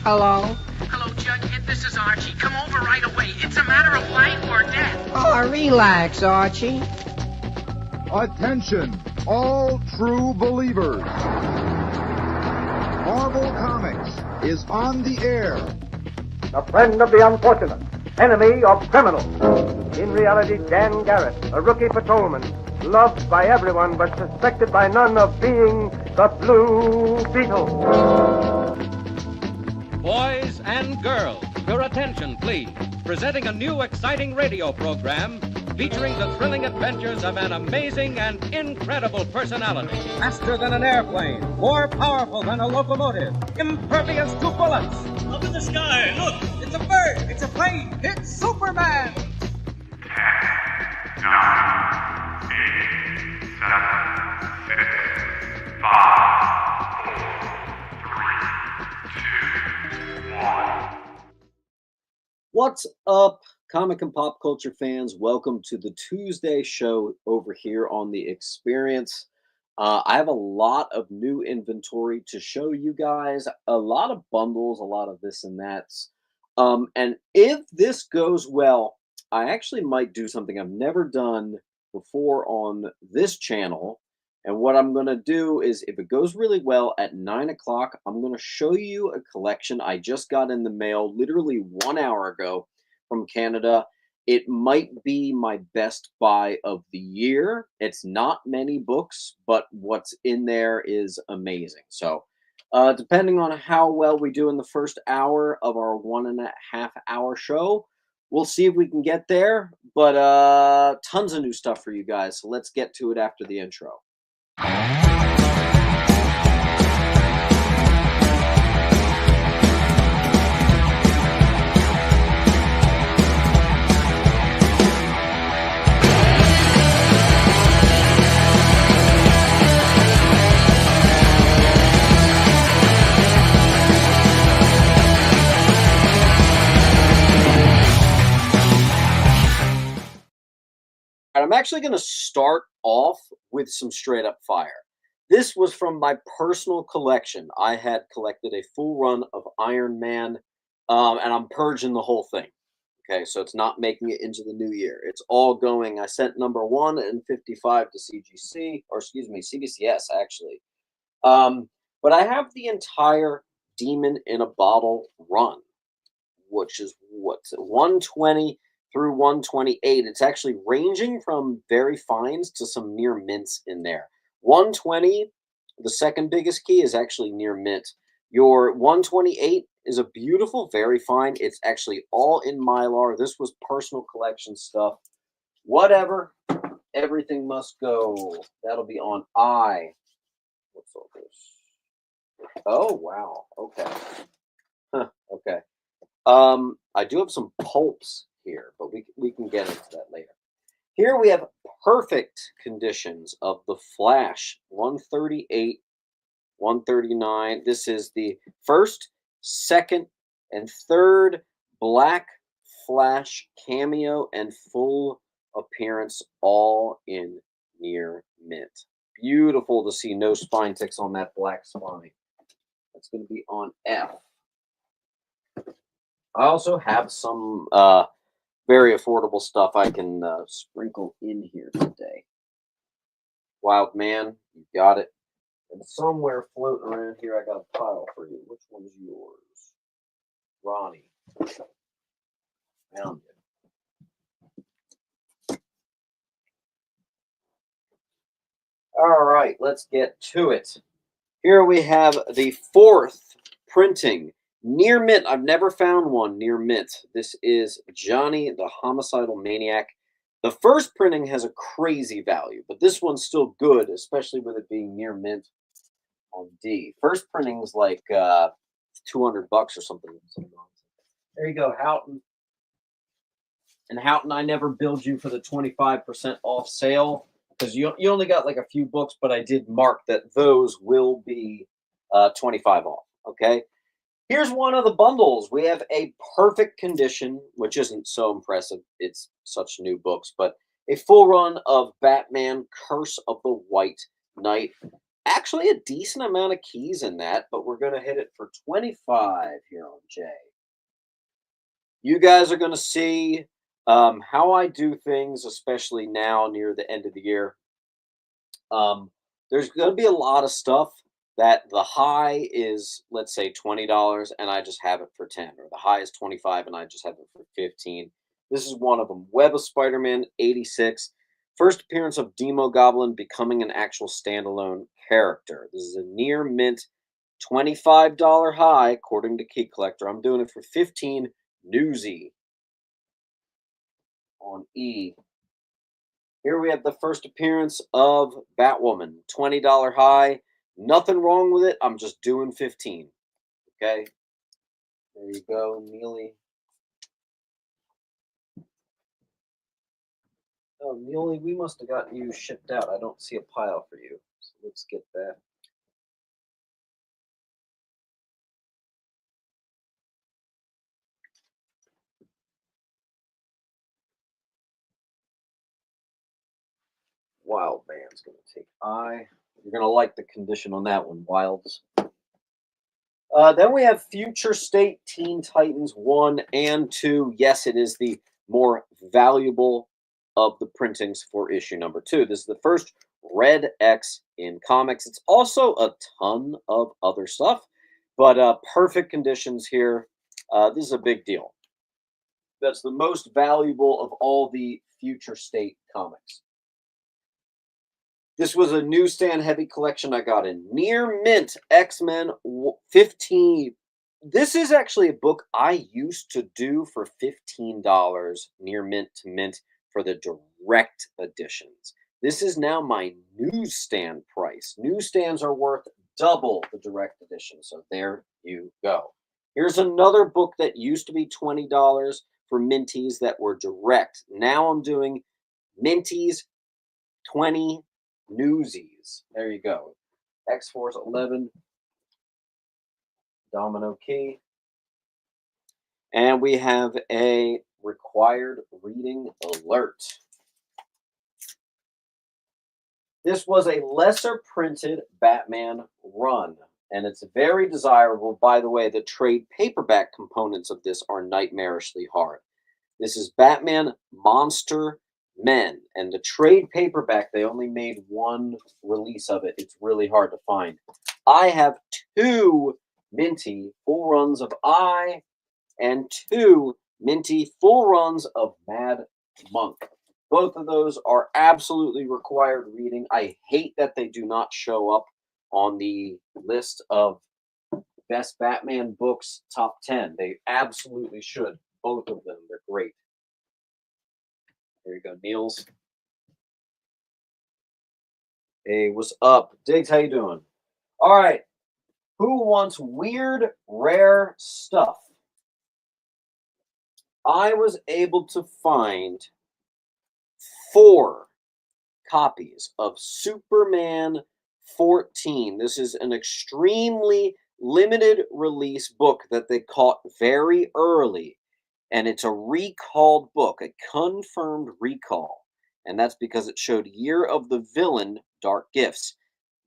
Hello? Hello, Jughead. This is Archie. Come over right away. It's a matter of life or death. Oh, relax, Archie. Attention, all true believers. Marvel Comics is on the air. A friend of the unfortunate, enemy of criminals. In reality, Dan Garrett, a rookie patrolman, loved by everyone but suspected by none of being the Blue Beetle. Boys and girls, your attention, please. Presenting a new exciting radio program featuring the thrilling adventures of an amazing and incredible personality. Faster than an airplane, more powerful than a locomotive, impervious to bullets. Up in the sky, look! It's a bird, it's a plane, it's Superman! 10, 9, 8, 7, 6, 5, 4, 3, 2, 1. What's up, comic and pop culture fans? Welcome to the Tuesday show over here on The Experience. I have a lot of new inventory to show you guys, a lot of bundles, a lot of this and that. And if this goes well, I actually might do something I've never done before on this channel. And what I'm going to do is, if it goes really well, at 9 o'clock, I'm going to show you a collection I just got in the mail literally 1 hour ago from Canada. It might be my best buy of the year. It's not many books, but what's in there is amazing. So depending on how well we do in the first hour of our 1.5 hour show, we'll see if we can get there. But tons of new stuff for you guys. So let's get to it after the intro. I'm actually going to start off with some straight up fire. This was from my personal collection. I had collected a full run of Iron Man, and I'm purging the whole thing. Okay, so it's not making it into the new year. It's all going. I sent number 1 and 55 to CGC, or excuse me, CBCS actually. But I have the entire Demon in a Bottle run, which is what's 120 through 128. It's actually ranging from very fines to some near mints in there. 120, the second biggest key, is actually near mint. Your 128 is a beautiful, very fine. It's actually all in Mylar. This was personal collection stuff. Whatever. Everything must go. That'll be on I. What's all this? Oh, wow. Okay. Huh, okay. I do have some pulps here, but we can get into that later. Here we have perfect conditions of the Flash 138, 139. This is the first, second, and third Black Flash cameo and full appearance, all in near mint. Beautiful to see no spine ticks on that black spine. That's going to be on F. I also have some very affordable stuff I can sprinkle in here today. Wild Man, you got it. And somewhere floating around here, I got a pile for you. Which one's yours? Ronnie. Found it. All right, let's get to it. Here we have the 4th printing. Near mint. I've never found one near mint. This is Johnny the Homicidal Maniac. The first printing has a crazy value, but this one's still good, especially with it being near mint on D. First printing's like $200 or something. There you go, Houghton. And Houghton, I never billed you for the 25% off sale because you only got like a few books, but I did mark that those will be 25 off. Okay. Here's one of the bundles. We have a perfect condition, which isn't so impressive. It's such new books, but a full run of Batman Curse of the White Knight. Actually, a decent amount of keys in that, but we're going to hit it for 25 here on Jay. You guys are going to see how I do things, especially now near the end of the year. There's going to be a lot of stuff that the high is, let's say, $20, and I just have it for 10, or the high is 25, and I just have it for 15. This is one of them. Web of Spider-Man 86. First appearance of Demo Goblin becoming an actual standalone character. This is a near mint $25 high, according to Key Collector. I'm doing it for 15. Newsy on E. Here we have the first appearance of Batwoman, $20 high. Nothing wrong with it. I'm just doing 15. Okay. There you go, Neely. Oh, Neely, we must have gotten you shipped out. I don't see a pile for you. So let's get that. Wild Man's going to take I. You're going to like the condition on that one, Wilds. Then we have Future State Teen Titans 1 and 2. Yes, it is the more valuable of the printings for issue number 2. This is the first Red X in comics. It's also a ton of other stuff, but perfect conditions here. This is a big deal. That's the most valuable of all the Future State comics. This was a newsstand heavy collection I got in. Near Mint X-Men 15. This is actually a book I used to do for $15 near mint to mint for the direct editions. This is now my newsstand price. Newsstands are worth double the direct edition, so there you go. Here's another book that used to be $20 for minties that were direct. Now I'm doing minties 20 Newsies. There you go. X-Force 11. Domino Key. And we have a required reading alert. This was a lesser printed Batman run, and it's very desirable. By the way, the trade paperback components of this are nightmarishly hard. This is Batman Monster Men, and the trade paperback, they only made one release of it. It's really hard to find. I have 2 minty full runs of I and 2 minty full runs of Mad Monk. Both of those are absolutely required reading. I hate that they do not show up on the list of best Batman books top 10. They absolutely should. Both of them. They're great. There you go, Niels. Hey, what's up? Diggs, how you doing? All right. Who wants weird, rare stuff? I was able to find 4 copies of Superman 14. This is an extremely limited release book that they caught very early. And it's a recalled book, a confirmed recall. And that's because it showed Year of the Villain, Dark Gifts.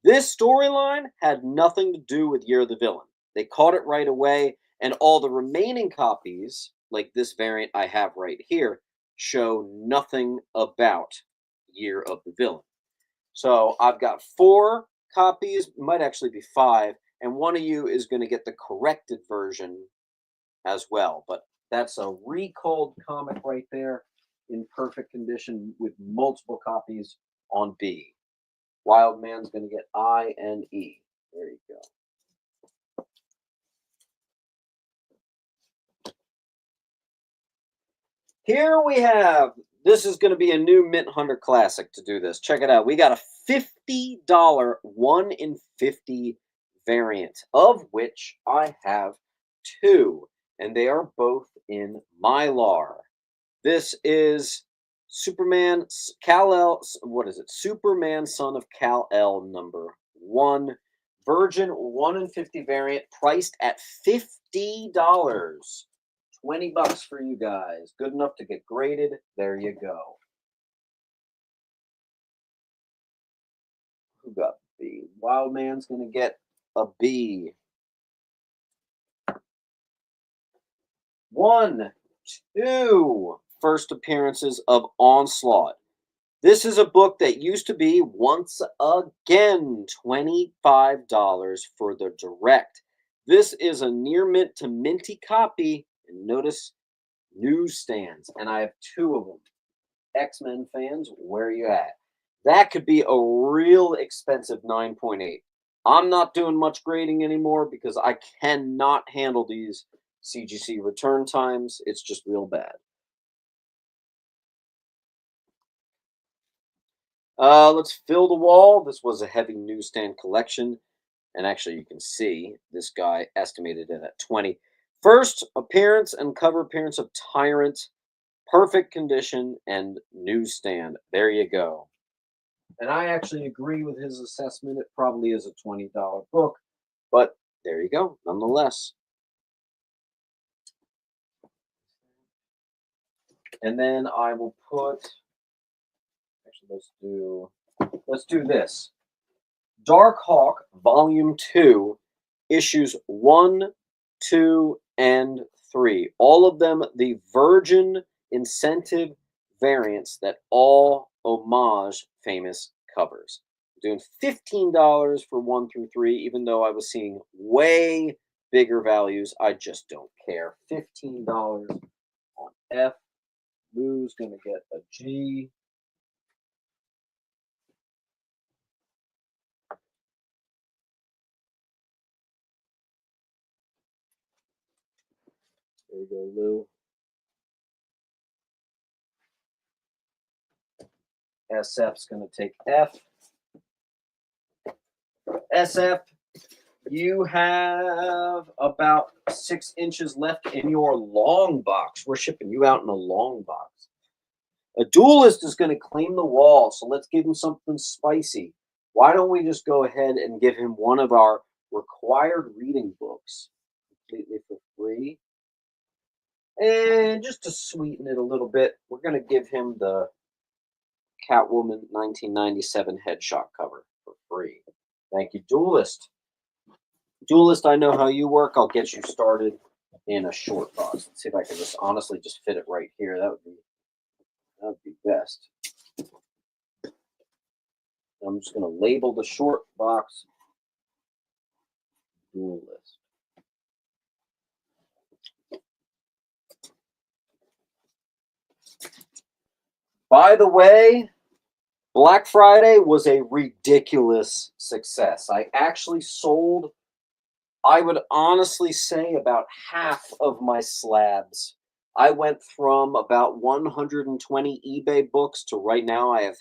This storyline had nothing to do with Year of the Villain. They caught it right away, and all the remaining copies, like this variant I have right here, show nothing about Year of the Villain. So I've got 4 copies, might actually be 5, and one of you is going to get the corrected version as well. But that's a recalled comic right there in perfect condition with multiple copies on B. Wild Man's going to get I and E. There you go. Here we have, this is going to be a new Mint Hunter Classic to do this. Check it out. We got a $50 1 in 50 variant, of which I have 2. And they are both in Mylar. This is Superman Kal-El. What is it? Superman Son of Kal-El number 1. Virgin 1 in 50 variant, priced at $50. $20 for you guys. Good enough to get graded. There you go. Who got B. Wild Man's going to get a B. 1, 2 first appearances of Onslaught. This is a book that used to be, once again, $25 for the direct. This is a near mint to minty copy, and notice newsstands, and I have 2 of them. X-Men fans, where are you at? That could be a real expensive 9.8. I'm not doing much grading anymore because I cannot handle these CGC return times. It's just real bad. Let's fill the wall. This was a heavy newsstand collection. And actually, you can see this guy estimated it at 20. First appearance and cover appearance of Tyrant. Perfect condition and newsstand. There you go. And I actually agree with his assessment. It probably is a $20 book. But there you go, nonetheless. And then I will put... Actually, let's do this. Dark Hawk, Volume 2, Issues 1, 2, and 3. All of them the Virgin incentive variants that all homage famous covers. I'm doing $15 for 1 through 3, even though I was seeing way bigger values. I just don't care. $15 on F. Lou's going to get a G. There you go, Lou. SF's going to take F. SF, you have about 6 inches left in your long box. We're shipping you out in a long box. A duelist is going to claim the wall, so let's give him something spicy. Why don't we just go ahead and give him one of our required reading books completely for free? And just to sweeten it a little bit, we're going to give him the Catwoman 1997 headshot cover for free. Thank you, Duelist. Duelist, I know how you work. I'll get you started in a short box. Let's see if I can just honestly just fit it right here. That would be best. I'm just going to label the short box Duelist. By the way, Black Friday was a ridiculous success. I actually sold, I would honestly say, about half of my slabs. I went from about 120 eBay books to right now I have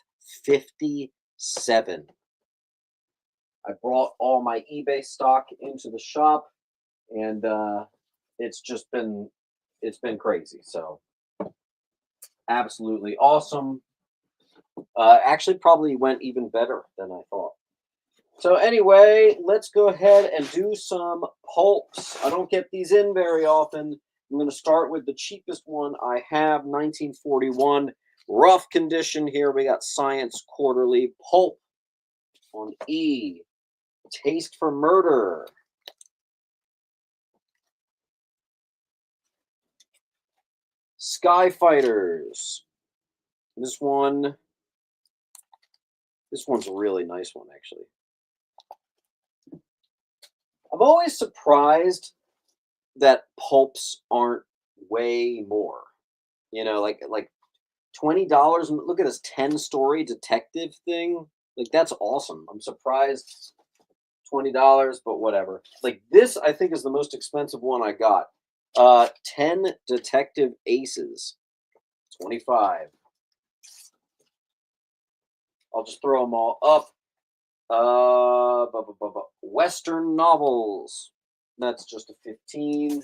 57. I brought all my eBay stock into the shop, and it's been crazy. So absolutely awesome. Actually, probably went even better than I thought. So anyway, let's go ahead and do some pulps. I don't get these in very often. I'm going to start with the cheapest one I have, 1941. Rough condition here. We got Science Quarterly. Pulp on E. Taste for Murder. Skyfighters. This one's a really nice one, actually. I'm always surprised that pulps aren't way more. You know, like $20. Look at this 10-story detective thing. Like, that's awesome. I'm surprised. $20, but whatever. Like, this, I think, is the most expensive one I got. 10 Detective Aces. $25. I'll just throw them all up. Western novels. That's just a 15.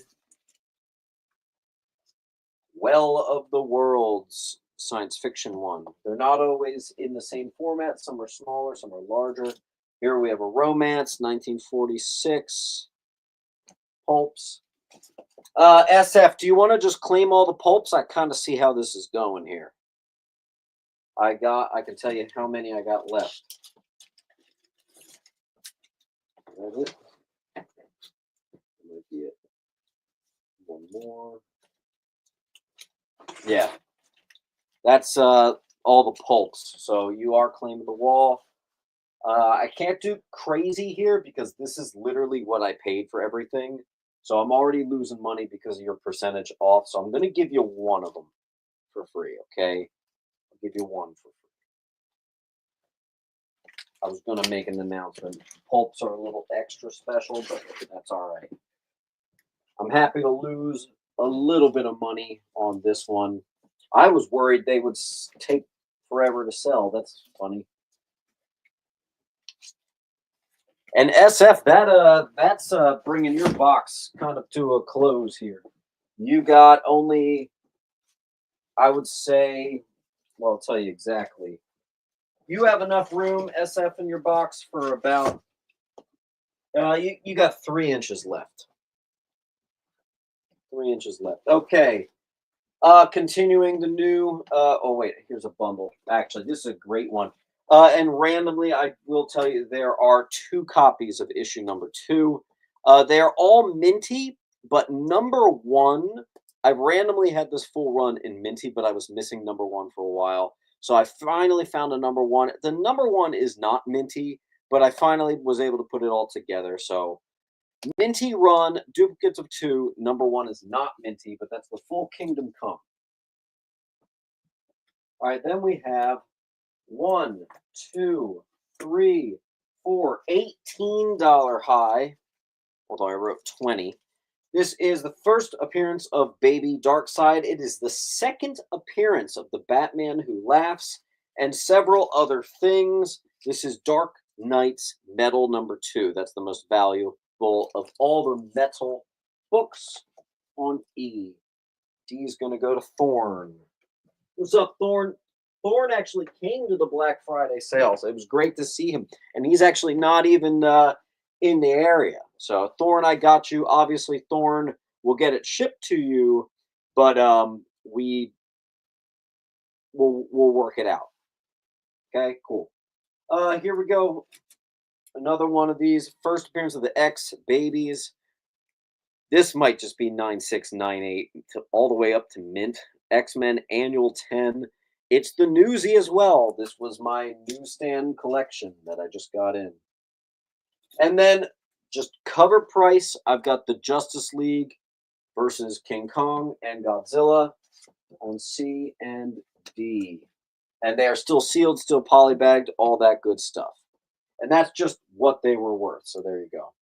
Well of the Worlds, science fiction one. They're not always in the same format. Some are smaller, some are larger. Here we have a romance, 1946. Pulps. SF, do you want to just claim all the pulps? I kind of see how this is going here. I can tell you how many I got left. That it? Might be it. One more. Yeah. That's all the pulps. So you are claiming the wall. I can't do crazy here because this is literally what I paid for everything. So I'm already losing money because of your percentage off. So I'm going to give you one of them for free, okay? I'll give you one for free. I was going to make an announcement. Pulps are a little extra special, but that's all right. I'm happy to lose a little bit of money on this one. I was worried they would take forever to sell. That's funny. And SF, that's bringing your box kind of to a close here. You got only, I would say, well, I'll tell you exactly. You have enough room, SF, in your box for about, you got 3 inches left. 3 inches left. Okay. Continuing the new, oh wait, here's a bundle. Actually, this is a great one. And randomly, I will tell you, there are 2 copies of issue number 2. They are all minty, but number 1, I randomly had this full run in minty, but I was missing number 1 for a while. So I finally found a number 1. The number 1 is not minty, but I finally was able to put it all together. So minty run, duplicates of 2. Number 1 is not minty, but that's the full Kingdom Come. All right, then we have 1, 2, 3, 4, $18 high. Although I wrote 20. This is the first appearance of Baby Darkseid. It is the second appearance of the Batman Who Laughs and several other things. This is Dark Knight's Metal number 2. That's the most valuable of all the metal books on E. D is going to go to Thorn. What's up, Thorn? Thorn actually came to the Black Friday sales. It was great to see him. And he's actually not even in the area. So, Thorn, I got you. Obviously, Thorn will get it shipped to you, but we'll work it out. Okay, cool. Here we go. Another one of these. First appearance of the X Babies. This might just be 9698 all the way up to mint. X-Men Annual 10. It's the newsie as well. This was my newsstand collection that I just got in. And then just cover price, I've got the Justice League versus King Kong and Godzilla on C and D. And they are still sealed, still polybagged, all that good stuff. And that's just what they were worth. So there you go.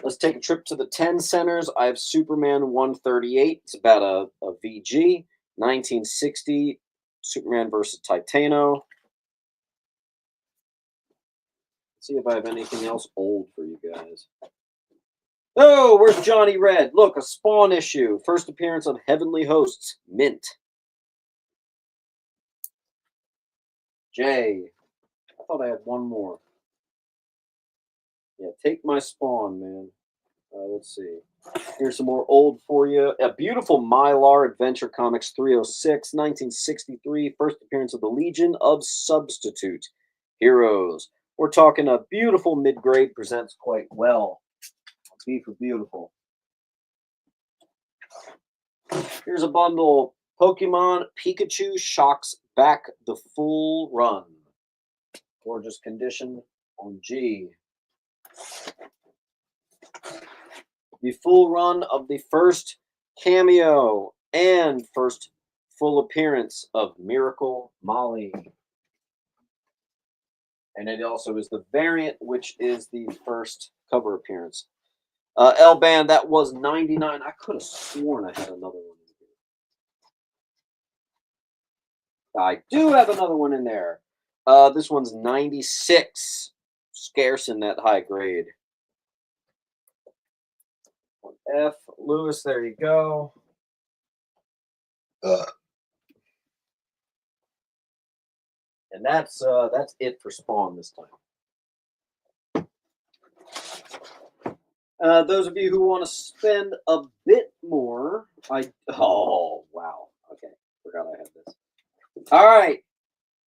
Let's take a trip to the 10 centers. I have Superman 138. It's about a VG. 1960, Superman versus Titano. Let's see if I have anything else old for you guys. Oh, where's Johnny Red? Look, a Spawn issue. First appearance of Heavenly Hosts. Mint. J. I thought I had one more. Yeah, take my Spawn, man. Let's see. Here's some more old for you. A beautiful Mylar Adventure Comics 306, 1963. First appearance of the Legion of Substitute Heroes. We're talking a beautiful mid-grade, presents quite well. B for beautiful. Here's a bundle. Pokemon Pikachu shocks back the full run. Gorgeous condition on G. The full run of the first cameo and first full appearance of Miracle Molly. And it also is the variant, which is the first cover appearance. L-Band, that was 99. I could have sworn I had another one in here. I do have another one in there. This one's 96. Scarce in that high grade. F. Lewis, there you go. And that's it for Spawn this time. Those of you who want to spend a bit more, oh wow, okay, forgot I had this. All right,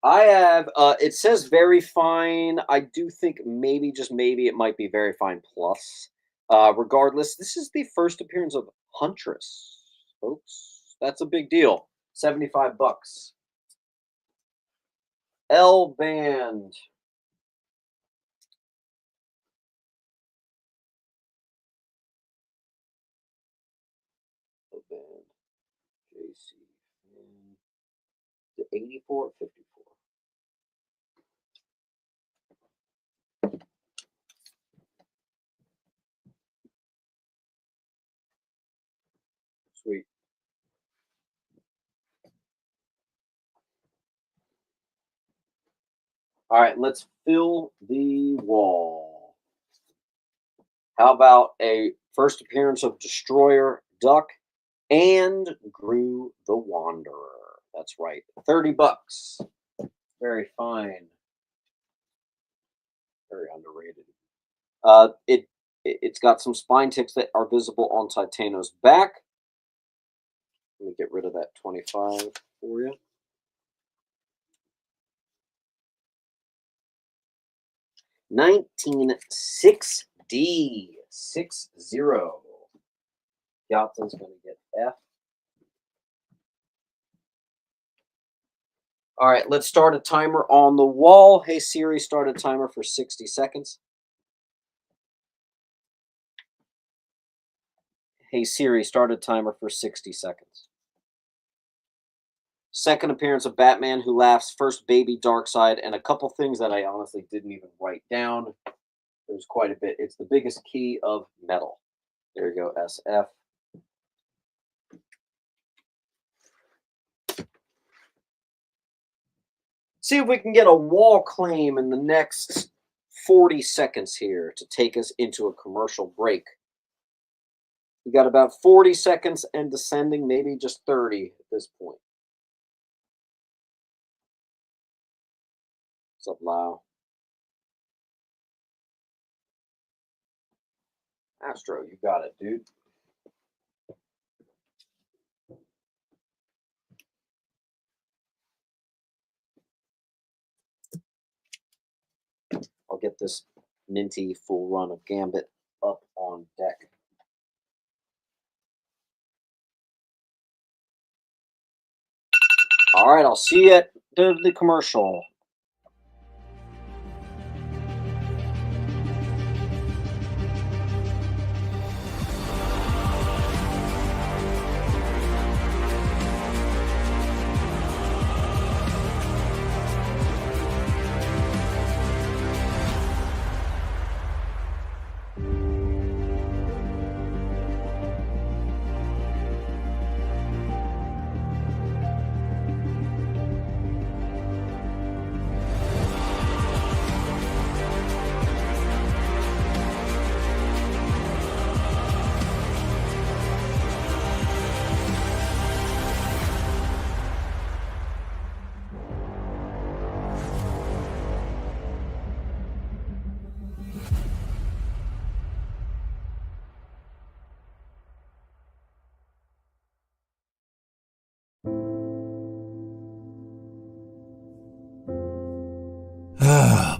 I have, it says very fine. I do think maybe, just maybe, it might be very fine plus. Regardless, this is the first appearance of Huntress, folks. That's a big deal. $75. L Band. L Band. JC. 84, 54. Sweet. All right, let's fill the wall. How about a first appearance of Destroyer, Duck, and Gru the Wanderer? That's right, $30. Very fine. Very underrated. It's got some spine ticks that are visible on Titano's back. Let me get rid of that 25 for you. $19.60. 60. Galton's going to get F. All right, let's start a timer on the wall. Hey Siri, start a timer for 60 seconds. Hey Siri, start a timer for 60 seconds. Second appearance of Batman Who Laughs, first baby Darkseid, and a couple things that I honestly didn't even write down. There's quite a bit. It's the biggest key of metal. There you go, SF. See if we can get a wall claim in the next 40 seconds here to take us into a commercial break. We got about 40 seconds and descending, maybe just 30 at this point. What's up, Lau? Astro, you got it, dude. I'll get this minty full run of Gambit up on deck. All right, I'll see you at the commercial.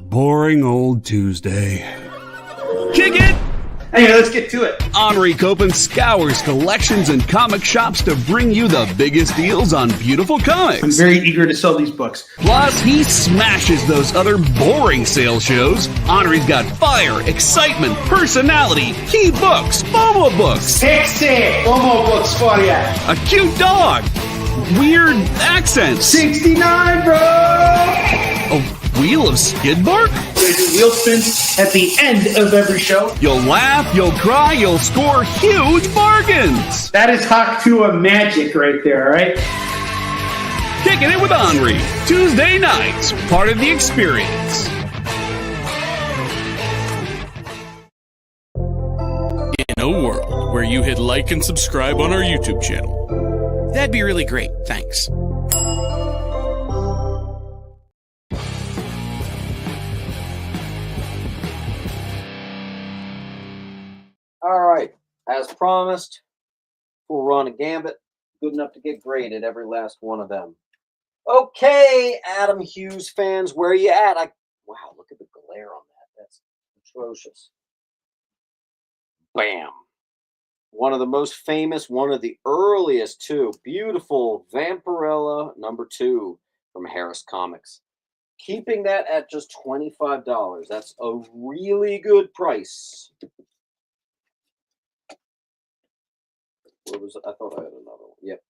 Boring old Tuesday. Kick it! Anyway, let's get to it. Henri Copen scours collections and comic shops to bring you the biggest deals on beautiful comics. I'm very eager to sell these books. Plus, he smashes those other boring sales shows. Henri's got fire, excitement, personality, key books, FOMO books. Sexy FOMO books for you. A cute dog. Weird accents. 69, bro! A wheel of skid bark? They do wheel spins at the end of every show. You'll laugh, you'll cry, you'll score huge bargains. That is Haktua magic right there, all right? Kicking it with Henri. Tuesday nights, part of the experience. In a world where you hit like and subscribe on our YouTube channel, that'd be really great. Thanks. All right, as promised, we'll run a Gambit. Good enough to get graded, every last one of them. Okay, Adam Hughes fans, where you at? Wow, look at the glare on that. That's atrocious. Bam. One of the most famous, one of the earliest too. Beautiful Vampirella #2 from Harris Comics. Keeping that at just $25. That's a really good price. What was it? I thought I had another one. Yep.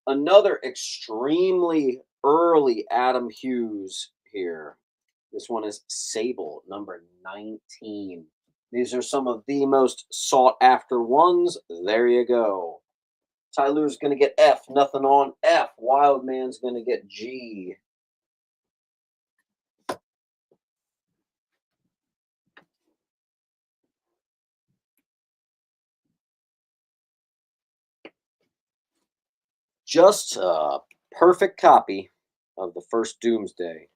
Another extremely early Adam Hughes here. This one is Sable, #19. These are some of the most sought after ones. There you go. Tyler's going to get F, nothing on F. Wildman's going to get G. Just a perfect copy of the first Doomsday.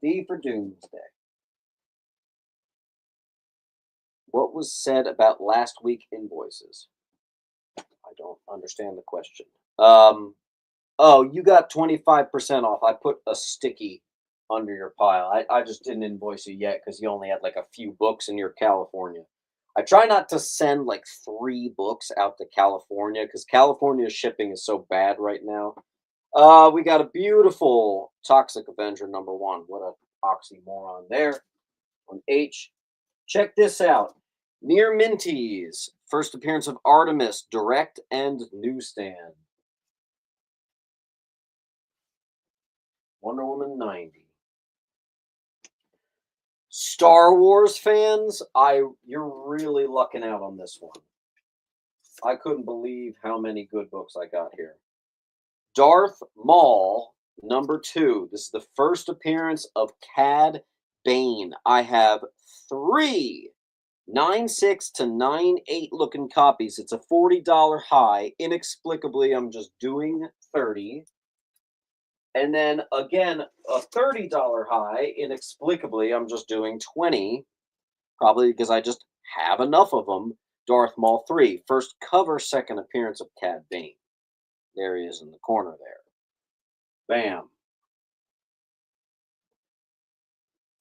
D for Doomsday. What was said about last week invoices? I don't understand the question. Oh, you got 25% off. I put a sticky under your pile. I just didn't invoice you yet because you only had like a few books and you're California. I try not to send like 3 books out to California because California's shipping is so bad right now. We got a beautiful Toxic Avenger #1. What a oxymoron there. On H. Check this out. Near Minties. First appearance of Artemis, direct and newsstand. Wonder Woman 90. Star Wars fans, you're really lucking out on this one. I couldn't believe how many good books I got here. Darth Maul #2. This is the first appearance of Cad Bane. I have 3 9.6 to 9.8 looking copies. It's a $40 high. Inexplicably, I'm just doing 30. And then again, a $30 high. Inexplicably, I'm just doing 20. Probably because I just have enough of them. Darth Maul 3. First cover, second appearance of Cad Bane. There he is in the corner there. Bam.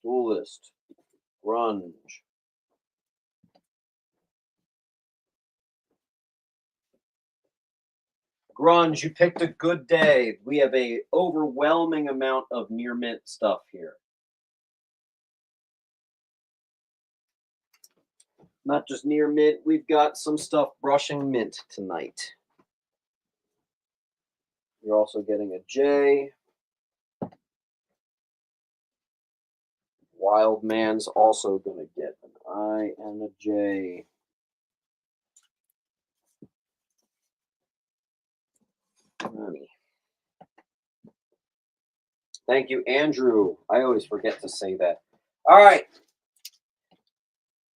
Duelist. Grunge. Grunge, you picked a good day. We have a overwhelming amount of near mint stuff here. Not just near mint, we've got some stuff brushing mint tonight. You're also getting a J. Wildman's also going to get an I and a J. Honey. Thank you, Andrew. I always forget to say that. All right.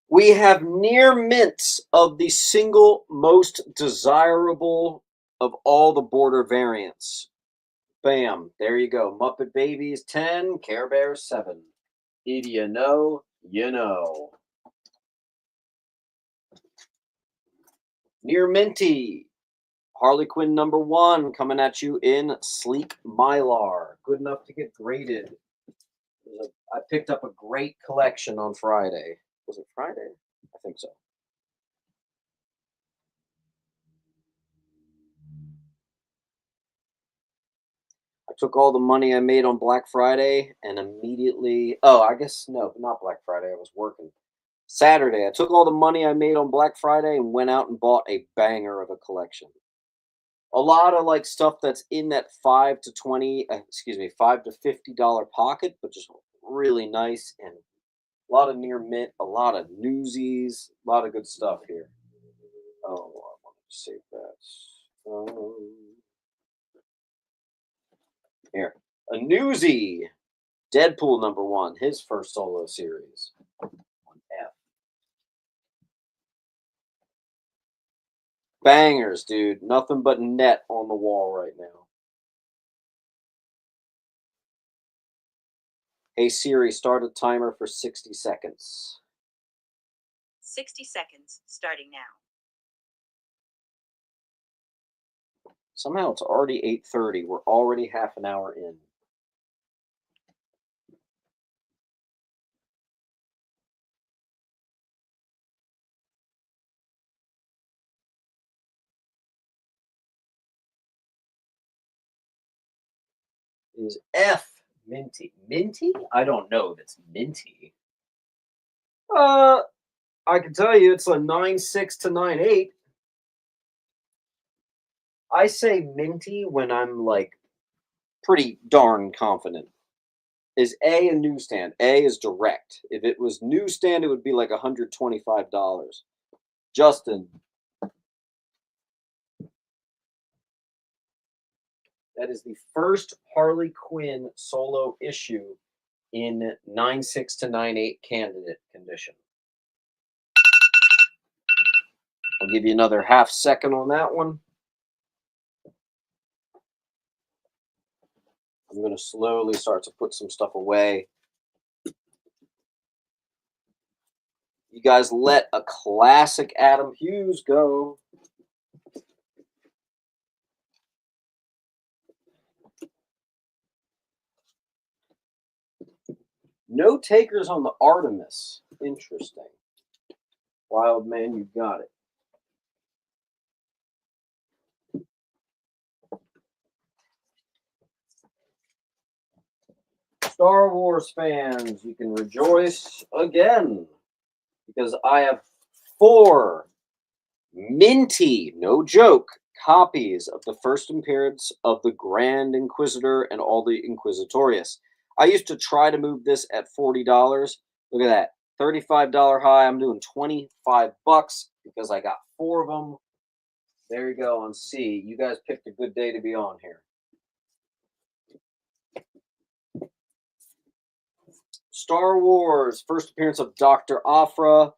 We have near mints of the single most desirable of all the border variants. Bam. There you go. Muppet Babies 10, Care Bears 7. If you know, you know. Near Minty. Harley Quinn #1 coming at you in sleek mylar. Good enough to get graded. I picked up a great collection on Friday. Was it Friday? I think so. I took all the money I made on Black Friday and immediately... Oh, I guess, no, not Black Friday. I was working. Saturday, I took all the money I made on Black Friday and went out and bought a banger of a collection. A lot of like stuff that's in that $5 to $50 pocket, but just really nice, and a lot of near mint, a lot of newsies, a lot of good stuff here. Oh, I want to save that. Here, a newsie, Deadpool #1, his first solo series. F. Bangers, dude. Nothing but net on the wall right now. Hey Siri, start a timer for 60 seconds. 60 seconds, starting now. Somehow it's already 8:30. We're already half an hour in. Is F minty? Minty? I don't know if it's minty. I can tell you it's a 9.6 to 9.8. I say minty when I'm like pretty darn confident. Is A a newsstand? A is direct. If it was newsstand, it would be like $125. Justin. That is the first Harley Quinn solo issue in 9.6 to 9.8 candidate condition. I'll give you another half second on that one. I'm going to slowly start to put some stuff away. You guys let a classic Adam Hughes go. No takers on the Artemis. Interesting. Wild man, you got it. Star Wars fans, you can rejoice again because I have 4 minty, no joke, copies of the first appearance of the Grand Inquisitor and all the Inquisitorius. I used to try to move this at $40. Look at that. $35 high. I'm doing $25 because I got 4 of them. There you go on C. You guys picked a good day to be on here. Star Wars, first appearance of Dr. Aphra.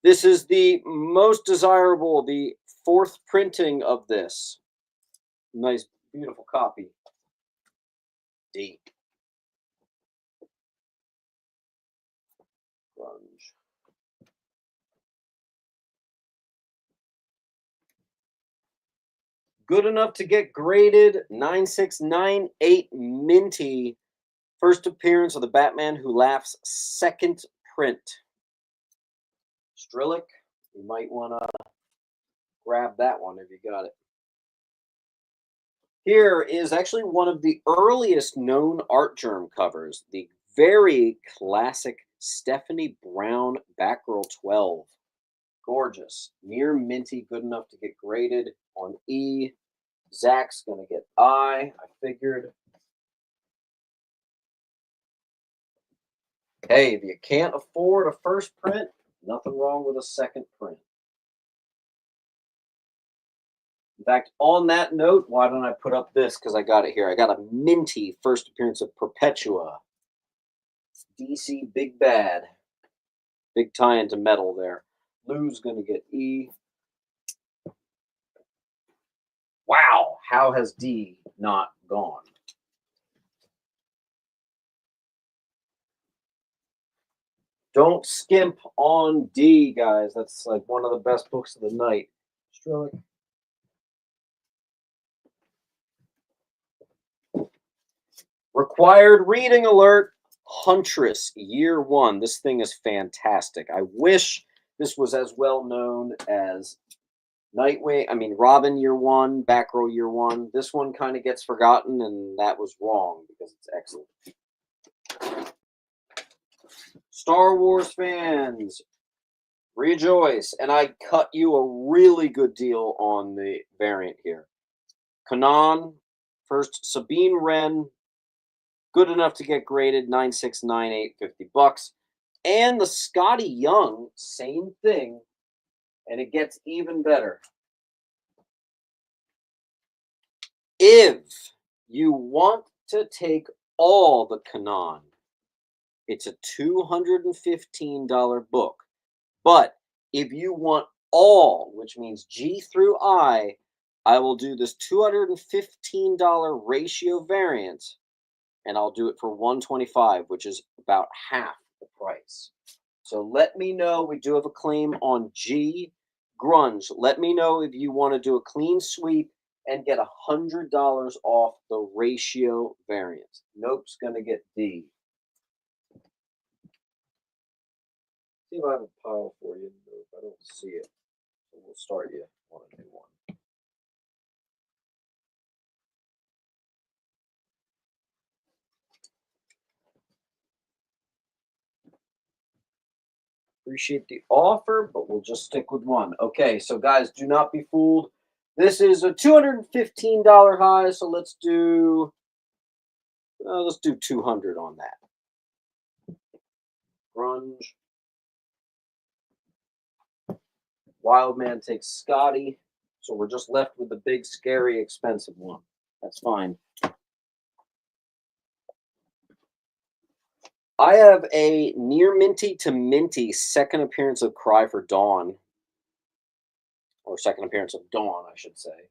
This is the most desirable, the 4th printing of this. Nice, beautiful copy. D. Grunge. Good enough to get graded. 9.698 minty. First appearance of the Batman Who Laughs, 2nd print. Strillick, you might want to grab that one if you got it. Here is actually one of the earliest known Art Germ covers, the very classic Stephanie Brown Batgirl 12. Gorgeous. Near minty, good enough to get graded on E. Zach's going to get I figured. Hey, if you can't afford a first print, nothing wrong with a second print. In fact, on that note, why don't I put up this because I got it here. I got a minty first appearance of Perpetua. DC Big Bad. Big tie into metal there. Lou's going to get E. Wow, how has D not gone? Don't skimp on D, guys. That's like one of the best books of the night. Strelick. Required reading alert. Huntress, year 1. This thing is fantastic. I wish this was as well known as Robin year 1, Batgirl year 1. This one kind of gets forgotten, and that was wrong because it's excellent. Star Wars fans, rejoice. And I cut you a really good deal on the variant here. Kanan, first Sabine Wren, good enough to get graded, 9.698, $50. And the Scotty Young, same thing, and it gets even better. If you want to take all the Kanan, it's a $215 book. But if you want all, which means G through I will do this $215 ratio variant, and I'll do it for $125, which is about half the price. So let me know. We do have a claim on G. Grunge. Let me know if you want to do a clean sweep and get $100 off the ratio variant. Nope's going to get D. See if I have a pile for you. Nope, I don't see it. So we'll start you on a new one. Appreciate the offer, but we'll just stick with one. Okay, so guys, do not be fooled. This is a $215 high, so let's do 200 on that. Grunge. Wildman takes Scotty, so we're just left with the big, scary, expensive one. That's fine. I have a near minty to minty second appearance of Cry for Dawn. Or second appearance of Dawn, I should say.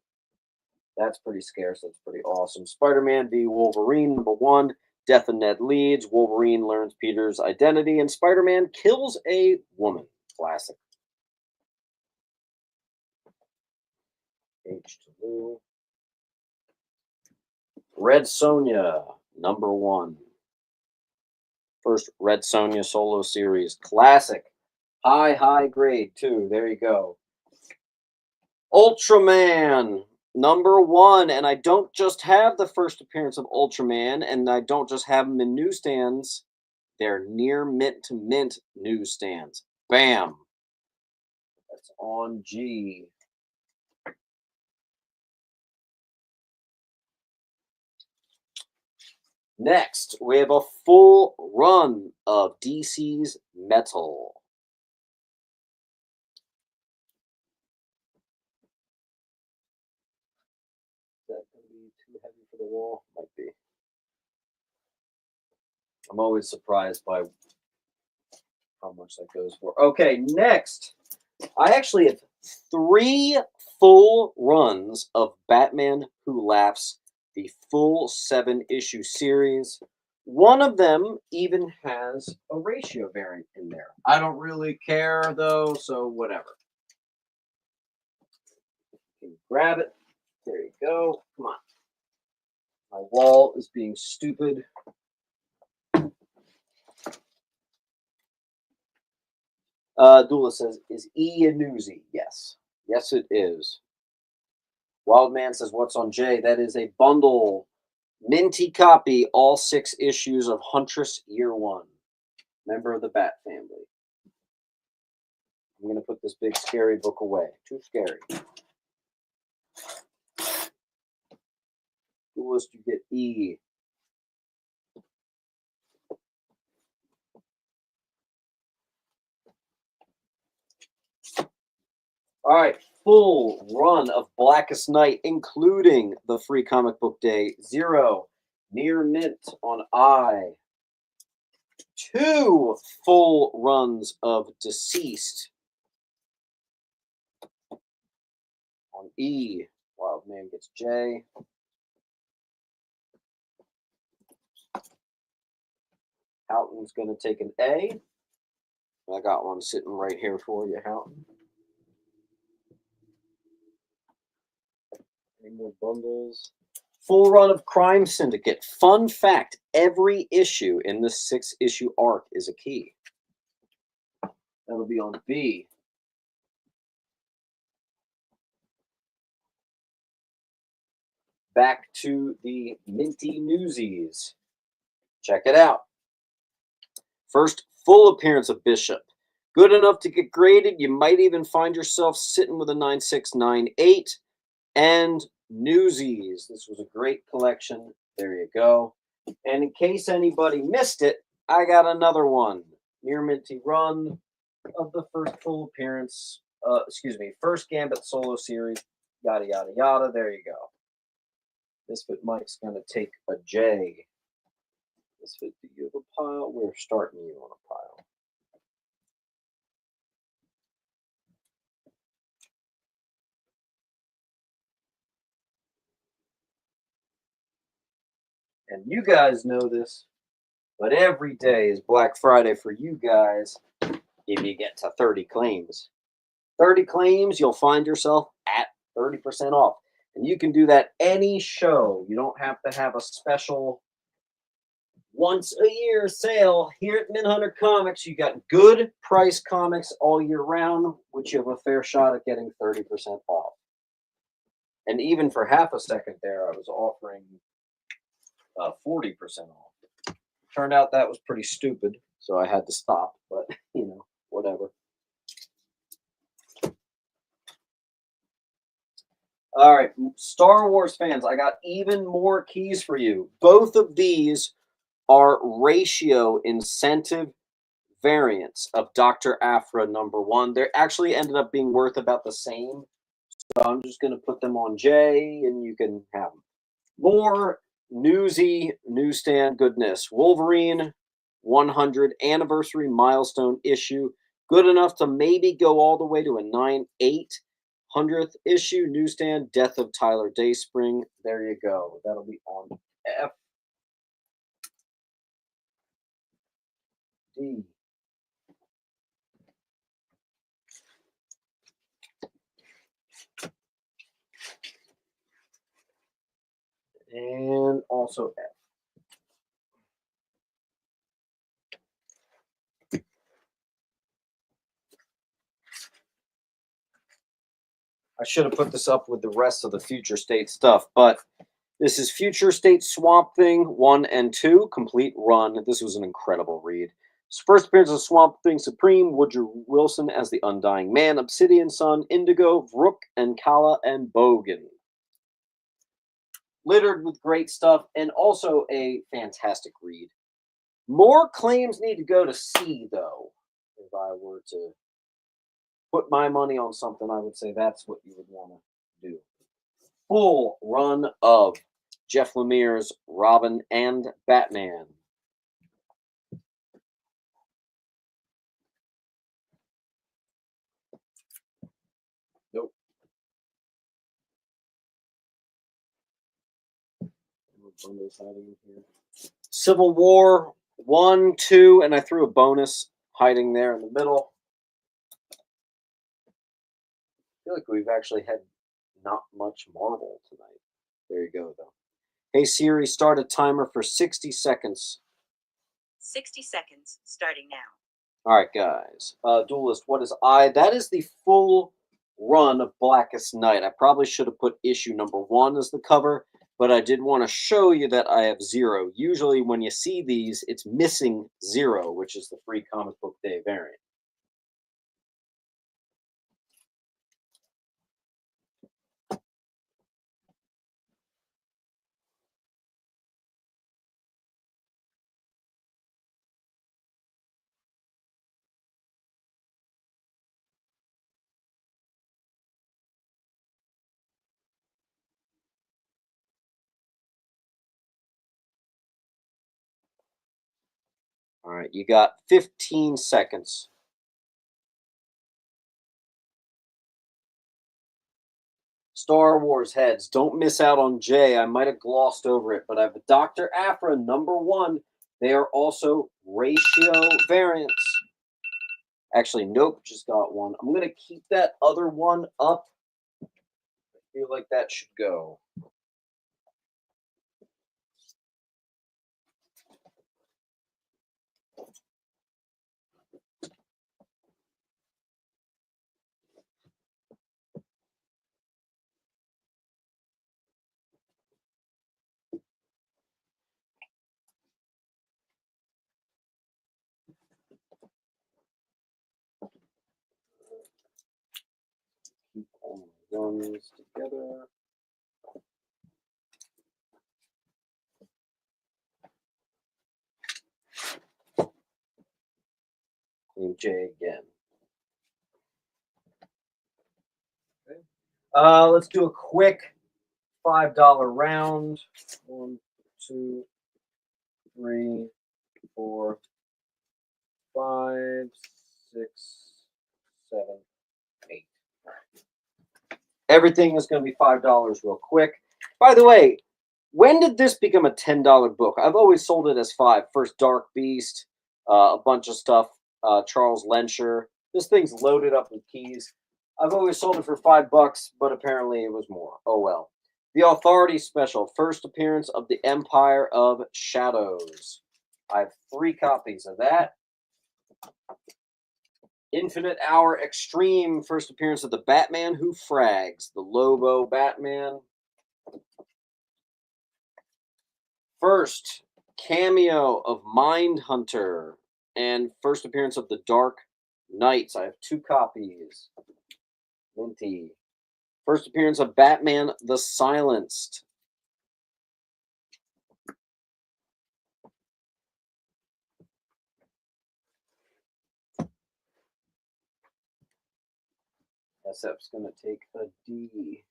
That's pretty scarce. That's pretty awesome. Spider-Man v. Wolverine, #1. Death of Ned Leeds. Wolverine learns Peter's identity, and Spider-Man kills a woman. Classic. H2. Red Sonja, #1. First Red Sonja solo series. Classic. High grade, too. There you go. Ultraman, #1. And I don't just have the first appearance of Ultraman, and I don't just have them in newsstands. They're near mint to mint newsstands. Bam. That's on G. Next, we have a full run of DC's Metal. Is that going to be too heavy for the wall? Might be. I'm always surprised by how much that goes for. Okay, next, I actually have 3 full runs of Batman Who Laughs, the full 7-issue series. One of them even has a ratio variant in there. I don't really care, though, so whatever. You can grab it. There you go. Come on. My wall is being stupid. Dula says, is E a newsie? Yes. Yes, it is. Wildman says, what's on J? That is a bundle. Minty copy, all 6 issues of Huntress Year 1. Member of the Bat family. I'm going to put this big scary book away. Too scary. Duelist, you get E. All right, full run of Blackest Night, including the free comic book day. 0, near mint on I. 2 full runs of Deceased on E. Wildman gets J. Houghton's going to take an A. I got one sitting right here for you, Houghton. Any more bundles? Full run of Crime Syndicate. Fun fact, every issue in the 6-issue arc is a key. That'll be on B. Back to the Minty Newsies. Check it out. First full appearance of Bishop. Good enough to get graded. You might even find yourself sitting with a 9698. And Newsies. This was a great collection. There you go. And in case anybody missed it, I got another one. Near minty run of the first full appearance. First Gambit solo series. Yada, yada, yada. There you go. Misfit Mike's going to take a J. Misfit, do you have a pile? We're starting you on a pile. And you guys know this, but every day is Black Friday for you guys if you get to 30 claims. 30 claims, you'll find yourself at 30% off. And you can do that any show. You don't have to have a special once a year sale. Here at Minhunter Comics, you got good price comics all year round, which you have a fair shot at getting 30% off. And even for half a second there, I was offering 40% off. Turned out that was pretty stupid, so I had to stop, but you know, whatever. All right, Star Wars fans, I got even more keys for you. Both of these are ratio incentive variants of Dr. Aphra #1. They actually ended up being worth about the same. So I'm just going to put them on J and you can have them. More newsy newsstand goodness. Wolverine 100 anniversary milestone issue. Good enough to maybe go all the way to a 9/8. 100th issue newsstand. Death of Tyler Dayspring. There you go. That'll be on F. D. And also F. I should have put this up with the rest of the Future State stuff, but this is Future State Swamp Thing 1 and 2, complete run. This was an incredible read. First appearance of Swamp Thing Supreme, Woodrow Wilson as the Undying Man, Obsidian Sun, Indigo, Vrook, and Kala, and Bogan. Littered with great stuff, and also a fantastic read. More claims need to go to C, though. If I were to put my money on something, I would say that's what you would want to do. Full run of Jeff Lemire's Robin and Batman. Nope. Civil War 1, 2, and I threw a bonus hiding there in the middle. I feel like we've actually had not much Marvel tonight. There you go, though. Hey Siri, start a timer for 60 seconds. 60 seconds, starting now. All right, guys. Duelist, what is I? That is the full run of Blackest Night. I probably should have put issue #1 as the cover, but I did want to show you that I have 0. Usually when you see these, it's missing 0, which is the free comic book day variant. All right, you got 15 seconds. Star Wars heads, don't miss out on J. I might have glossed over it, but I have a Dr. Aphra #1. They are also ratio variants. Actually, nope, just got one. I'm going to keep that other one up. I feel like that should go. Keep all my guns together. Clean J again. Okay. Let's do a quick $5 round. 1, 2, 3, 4, 5, 6, 7, 8. Everything is going to be $5 real quick. By the way, when did this become a $10 book? I've always sold it as $5. First Dark Beast, a bunch of stuff. Charles Lensher. This thing's loaded up with keys. I've always sold it for $5, but apparently it was more. Oh well. The Authority Special, first appearance of the Empire of Shadows. I have 3 copies of that. Infinite Hour Extreme, first appearance of the Batman Who Frags, the Lobo Batman. First cameo of Mindhunter, and first appearance of the Dark Knights. I have 2 copies. Minty. First appearance of Batman the Silenced. SF's going to take a D.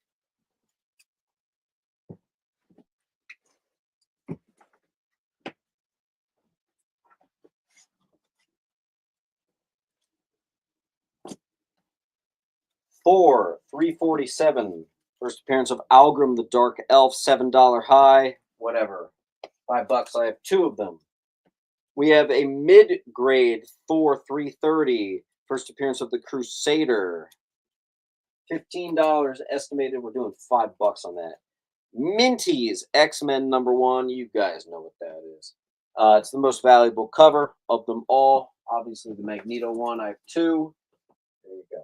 Thor, 347. First appearance of Algrim the Dark Elf, $7 high. Whatever. $5. I have 2 of them. We have a mid-grade Thor 330. First appearance of the Crusader. $15 estimated. We're doing $5 on that. Minty's X-Men #1. You guys know what that is. It's the most valuable cover of them all. Obviously, the Magneto one. I have 2. There you go.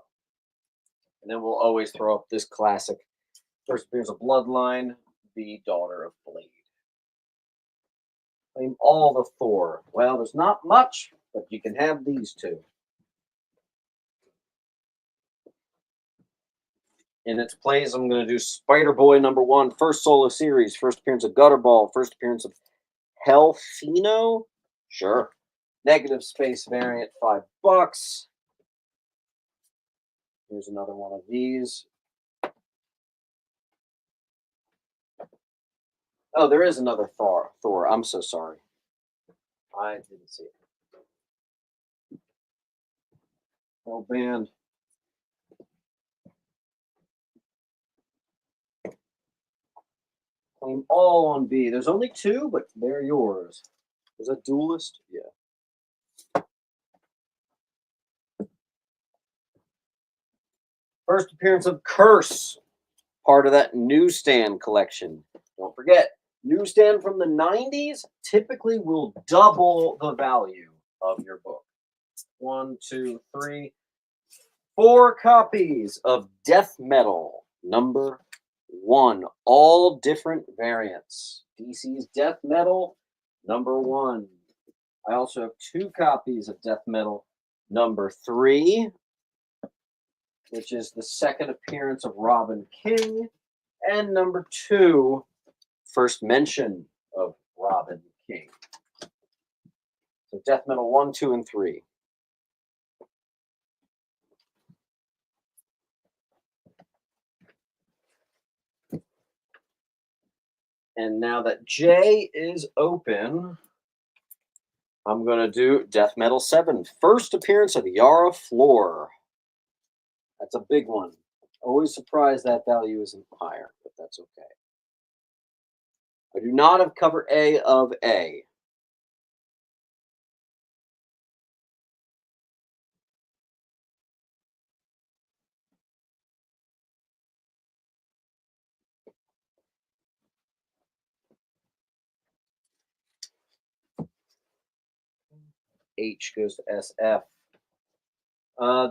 And then we'll always throw up this classic. First appearance of Bloodline, the Daughter of Blade. Claim all the Thor. Well, there's not much, but you can have these 2. In its place, I'm going to do Spider-Boy #1, first solo series, first appearance of Gutterball, first appearance of Hellfino. Sure. Negative space variant, $5. Here's another one of these. Oh, there is another Thor. I'm so sorry. I didn't see it. Well, band. Claim all on B. There's only 2, but they're yours. Is that Duelist? Yeah. First appearance of Curse, part of that newsstand collection. Don't forget, newsstand from the 90s typically will double the value of your book. 1, 2, 3, 4 copies of Death Metal #1. All different variants. DC's Death Metal #1. I also have 2 copies of Death Metal #3, which is the second appearance of Robin King, and #2, first mention of Robin King. So Death Metal 1, 2, and 3. And now that J is open, I'm going to do Death Metal 7. First appearance of Yara Flor. That's a big one. Always surprised that value isn't higher, but that's okay. I do not have cover A of A. H goes to SF.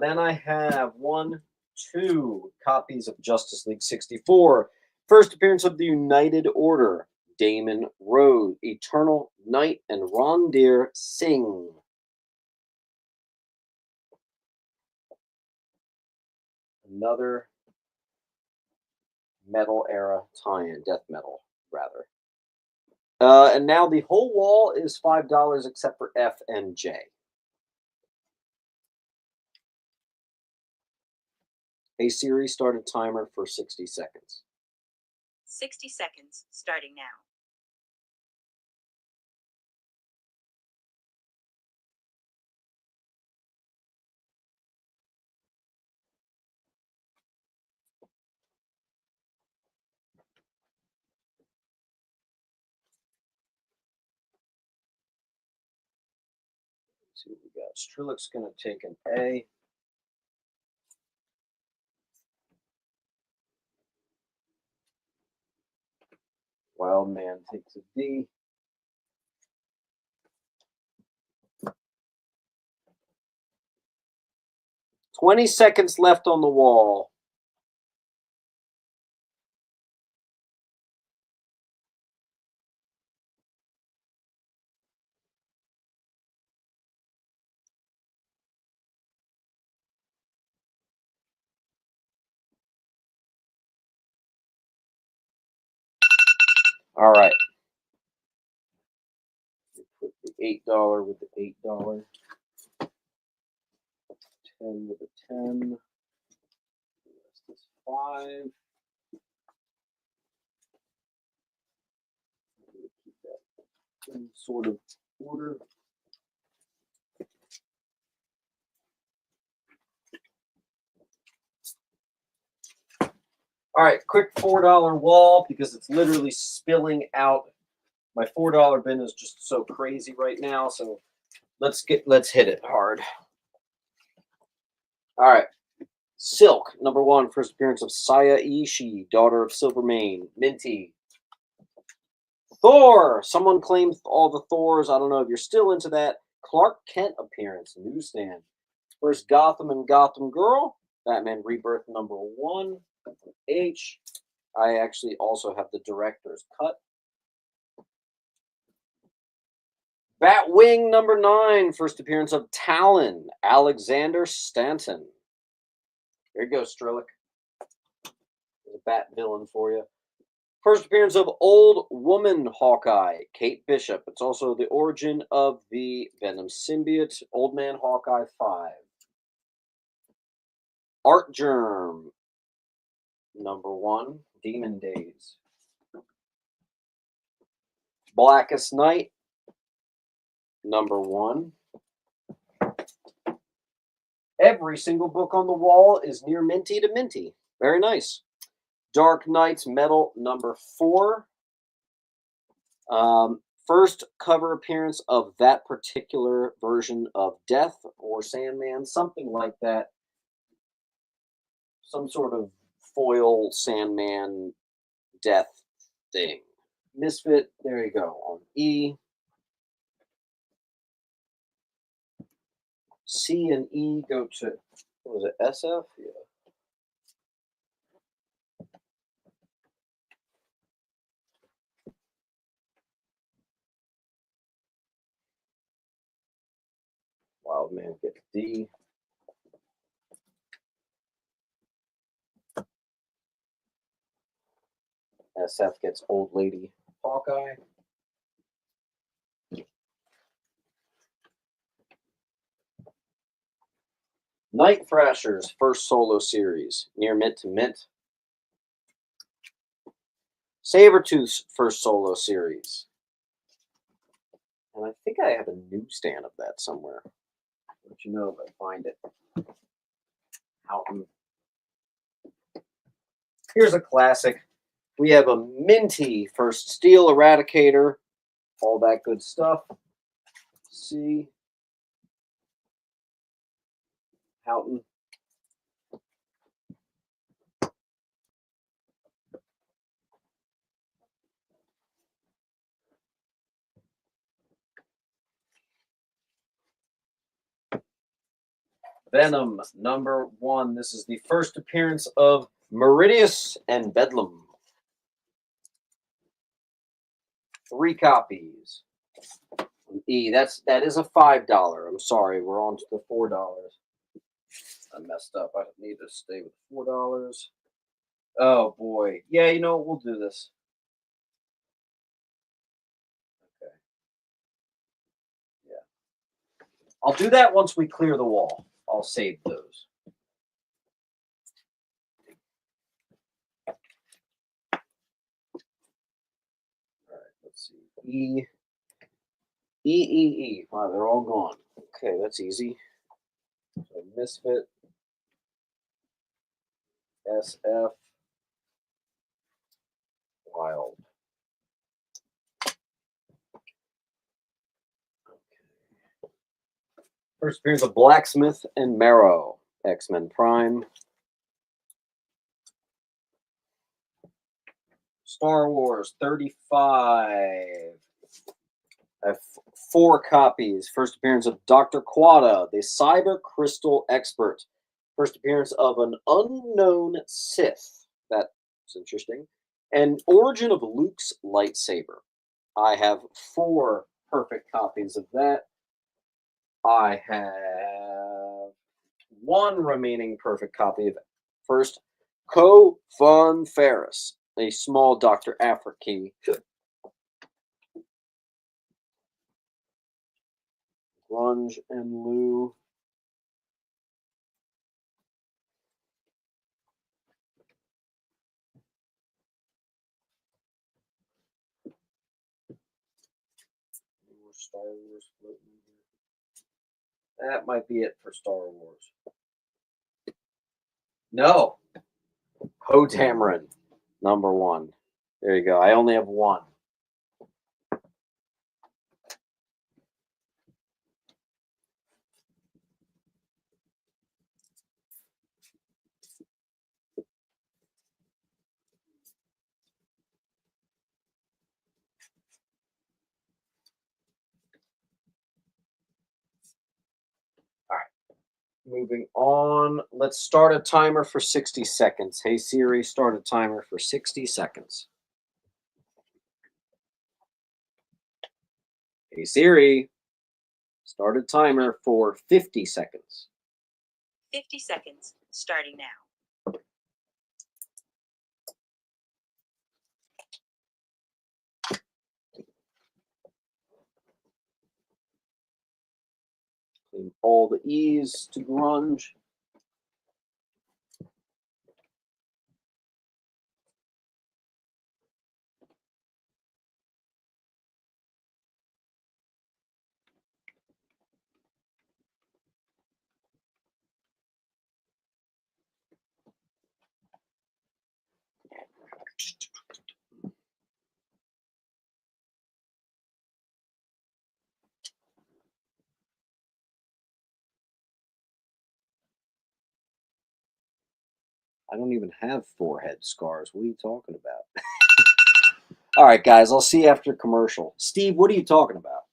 Then I have 1, 2 copies of Justice League 64. First appearance of the United Order. Damon Rose, Eternal Knight, and Rondir Singh. Another metal era tie-in, death metal, rather. And now the whole wall is $5 except for F and J. A series started timer for 60 seconds. 60 seconds starting now. Let's see what we got. Strilik's going to take an A. Wild Man takes a D. $20 seconds left on the wall. All right. Put the $8 with the $8. 10 with a 10. The rest is 5. Keep that in sort of order. All right, quick $4 wall because it's literally spilling out. My $4 bin is just so crazy right now, so let's hit it hard. All right. Silk, number 1, first appearance of Saya Ishii, daughter of Silvermane, Minty. Thor, someone claimed all the Thors. I don't know if you're still into that. Clark Kent appearance, newsstand. First Gotham and Gotham Girl, Batman Rebirth number 1, H. I actually also have the director's cut. Batwing number 9, first appearance of Talon, Alexander Stanton. There you go, Strelick. There's a Bat villain for you. First appearance of Old Woman Hawkeye, Kate Bishop. It's also the origin of the Venom symbiote, Old Man Hawkeye 5. Art Germ, number 1, Demon Days. Blackest Night, number 1. Every single book on the wall is near minty to minty. Very nice. Dark Knight's Metal, number 4. First cover appearance of that particular version of Death or Sandman, something like that. Some sort of foil Sandman Death thing. Misfit, there you go, on E. C and E go to, what was it, SF? Yeah. Wild Man gets D. SF gets Old Lady Hawkeye. Night Thrasher's first solo series, near mint to mint. Sabretooth's first solo series. And I think I have a newsstand of that somewhere. I'll let you know if I find it. Here's a classic. We have a minty first Steel Eradicator. All that good stuff. See. Houghton. Venom, number 1. This is the first appearance of Meridius and Bedlam. 3 copies. E, that is a $5. I'm sorry, we're on to the $4. I messed up. I need to stay with $4. Oh boy. Yeah, you know, we'll do this. Okay. Yeah. I'll do that once we clear the wall. I'll save those. All right, let's see. E. Wow, they're all gone. Okay, that's easy. So Misfit. SF. Wild. Okay. First appearance of Blacksmith and Marrow, X-Men Prime. Star Wars 35. I have 4 copies. First appearance of Dr. Quada, the Cyber Crystal Expert. First appearance of an unknown Sith. That's interesting. And origin of Luke's lightsaber. I have 4 perfect copies of that. I have 1 remaining perfect copy of it. First, Ko Fun Ferris, a small Dr. Afriki. Grunge and Lou. More Star Wars floating here. That might be it for Star Wars. No. Poe Dameron, number 1. There you go. I only have 1. Moving on, let's start a timer for 60 seconds. Hey Siri, start a timer for 60 seconds. Hey Siri, start a timer for 50 seconds. 50 seconds, starting now. Clean all the E's to grunge. I don't even have forehead scars. What are you talking about? All right, guys, I'll see you after commercial. Steve, what are you talking about?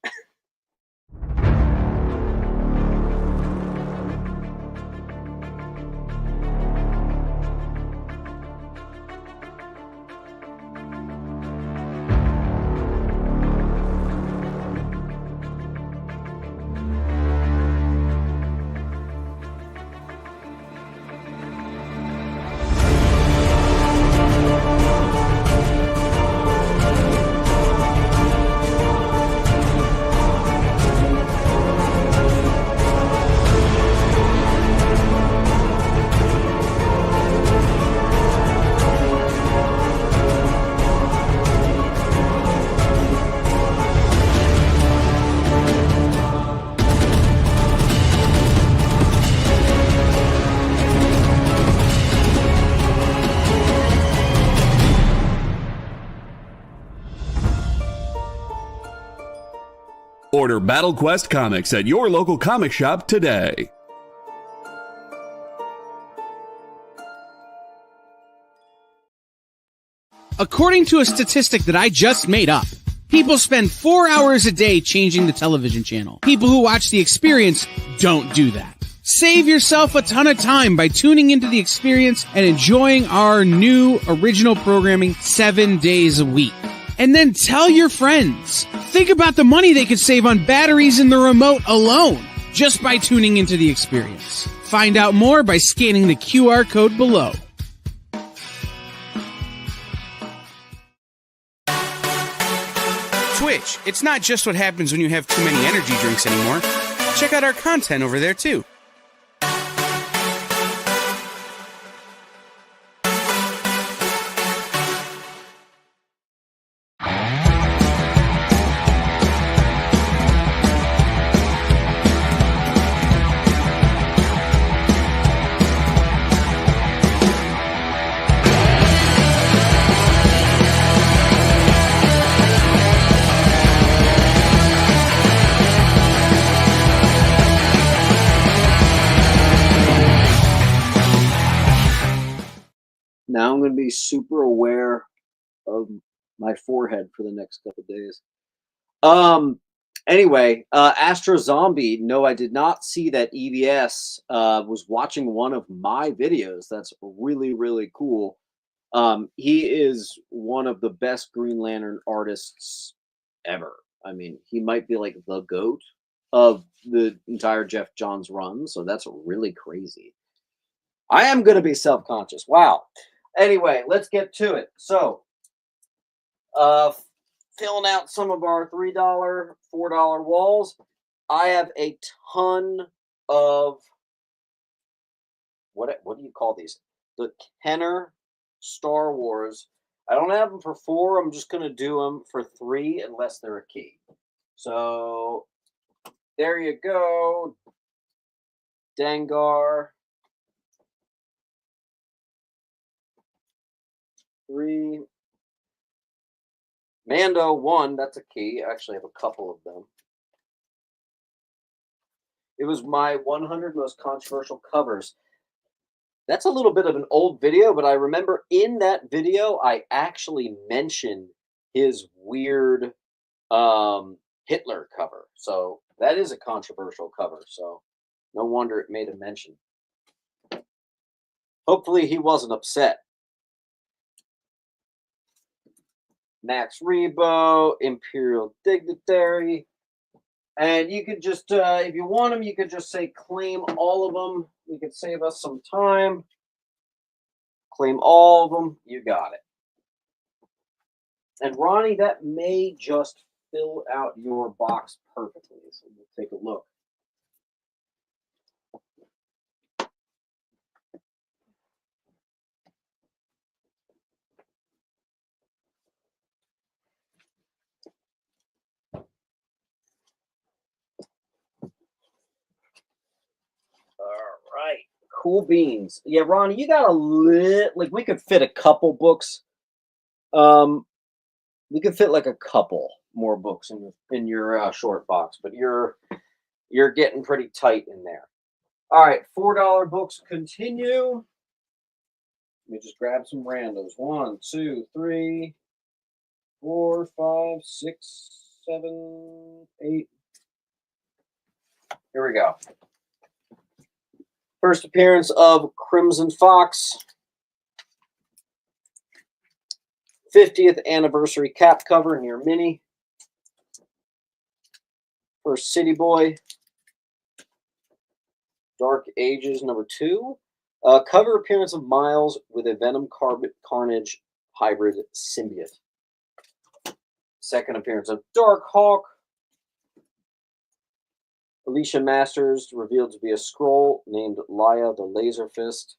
Order Battle Quest comics at your local comic shop today. According to a statistic that I just made up, people spend 4 hours a day changing the television channel. People who watch The Experience don't do that. Save yourself a ton of time by tuning into The Experience and enjoying our new original programming 7 days a week. And then tell your friends. Think about the money they could save on batteries in the remote alone just by tuning into The Experience. Find out more by scanning the QR code below. Twitch, it's not just what happens when you have too many energy drinks anymore. Check out our content over there too. Now I'm going to be super aware of my forehead for the next couple days. Anyway, Astro Zombie. No, I did not see that EBS was watching one of my videos. That's really, really cool. He is one of the best Green Lantern artists ever. I mean, he might be like the GOAT of the entire Jeff Johns run. So that's really crazy. I am going to be self-conscious. Wow. Anyway, let's get to it. So, filling out some of our $3, $4 walls. I have a ton of what do you call these? The Kenner Star Wars. I don't have them for $4. I'm just going to do them for $3 unless they're a key. So there you go. Dengar. 3. Mando 1, that's a key. I actually have a couple of them. It was my 100 most controversial covers. That's a little bit of an old video, but I remember in that video, I actually mentioned his weird Hitler cover. So that is a controversial cover. So no wonder it made a mention. Hopefully he wasn't upset. Max Rebo, Imperial Dignitary. And you could just, if you want them, you could just say claim all of them. You could save us some time. Claim all of them. You got it. And Ronnie, that may just fill out your box perfectly. So we'll take a look. All right. Cool beans. Yeah, Ronnie, you got a like we could fit a couple books. We could fit like a couple more books in your short box, but you're getting pretty tight in there. All right, $4 books continue. Let me just grab some randos. 1, 2, 3, 4, 5, 6, 7, 8. Here we go. First appearance of Crimson Fox. 50th anniversary cap cover near mini. First City Boy. Dark Ages #2. Cover appearance of Miles with a Venom Carnage hybrid symbiote. Second appearance of Dark Hawk. Alicia Masters revealed to be a Skrull named Laya the Laser Fist.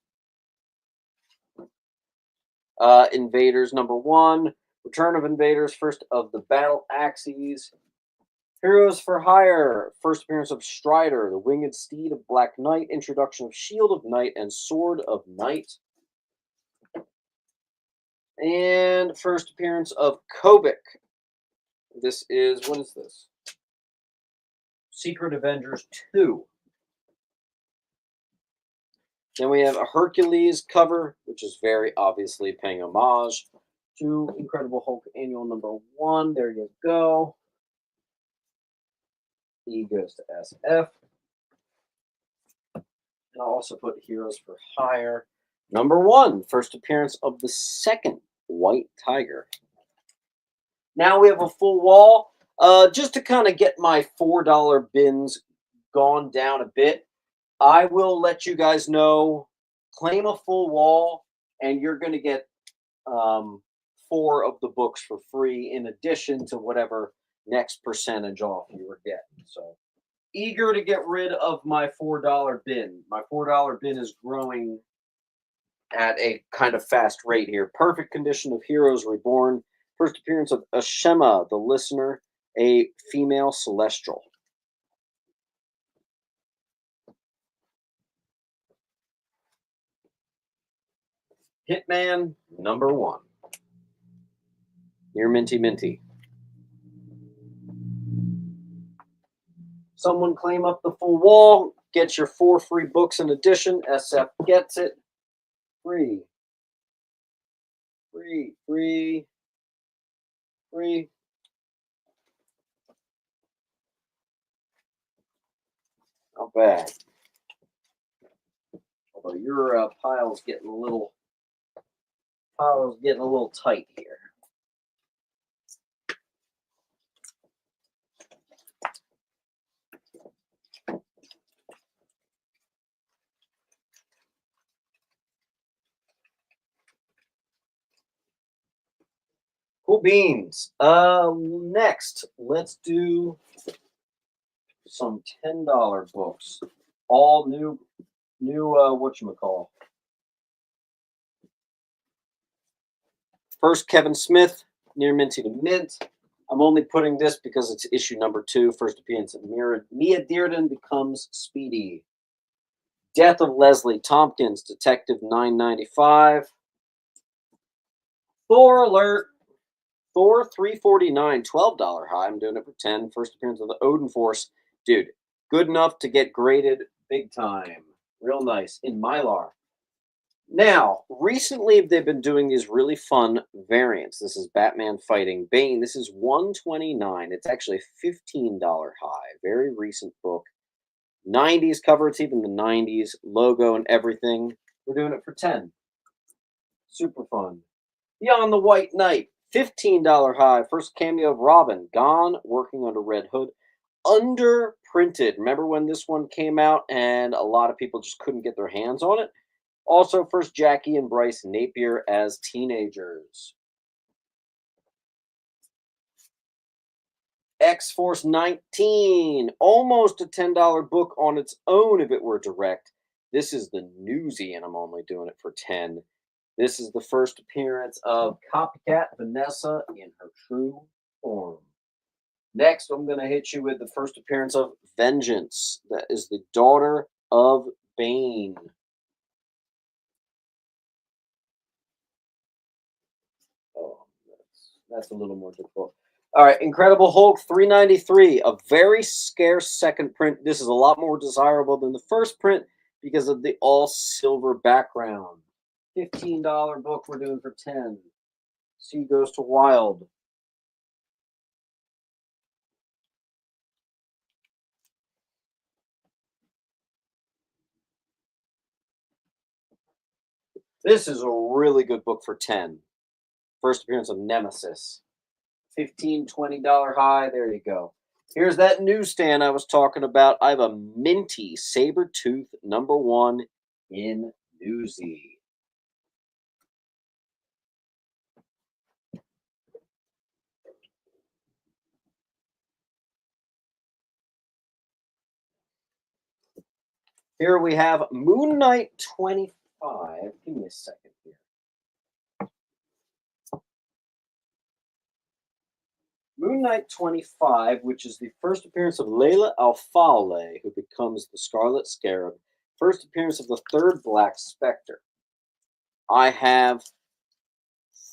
Invaders #1. Return of Invaders, first of the Battle Axes. Heroes for Hire. First appearance of Strider, the Winged Steed of Black Knight. Introduction of Shield of Night and Sword of Night. And first appearance of Kobik. This is, what is this? Secret Avengers 2. Then we have a Hercules cover, which is very obviously paying homage to Incredible Hulk Annual #1. There you go. E goes to SF. And I'll also put Heroes for Hire #1. First appearance of the second White Tiger. Now we have a full wall. Just to kind of get my $4 bins gone down a bit, I will let you guys know, claim a full wall, and you're going to get 4 of the books for free in addition to whatever next percentage off you were getting. So eager to get rid of my $4 bin. My $4 bin is growing at a kind of fast rate here. Perfect condition of Heroes Reborn. First appearance of Ashema, the Listener, a female celestial. Hitman #1. Near Minty Minty. Someone claim up the full wall. Get your 4 free books in addition. SF gets it. Free. Free. Free. 3. Not bad. Although your pile's getting a little tight here. Cool beans. Next, let's do some $10 books. All new whatchamacall. First, Kevin Smith, Near Minty to Mint. I'm only putting this because it's issue number 2, first appearance of Mia Dearden becomes Speedy. Death of Leslie Tompkins, Detective 995. Thor alert. Thor 349, $12 high. I'm doing it for 10. First appearance of the Odin Force. Dude, good enough to get graded big time. Real nice. In Mylar. Now, recently they've been doing these really fun variants. This is Batman fighting Bane. This is $129. It's actually $15 high. Very recent book. 90s cover. It's even the 90s logo and everything. We're doing it for 10. Super fun. Beyond the White Knight. $15 high. First cameo of Robin. Gone. Working under Red Hood. Underprinted. Remember when this one came out and a lot of people just couldn't get their hands on it? Also, first Jackie and Bryce Napier as teenagers. X-Force 19. Almost a $10 book on its own if it were direct. This is the Newsy, and I'm only doing it for 10. This is the first appearance of Copycat Vanessa in her true form. Next, I'm going to hit you with the first appearance of Vengeance. That is the daughter of Bane. Oh, that's a little more difficult. All right, Incredible Hulk 393, a very scarce second print. This is a lot more desirable than the first print because of the all-silver background. $15 book we're doing for 10. Sea Goes to Wild. This is a really good book for 10. First appearance of Nemesis. $15, $20 high. There you go. Here's that newsstand I was talking about. I have a minty Sabretooth #1 in Newsy. Here we have Moon Knight 25. Give me a second here. Moon Knight 25, which is the first appearance of Layla Al-Fawley, who becomes the Scarlet Scarab. First appearance of the third Black Spectre. I have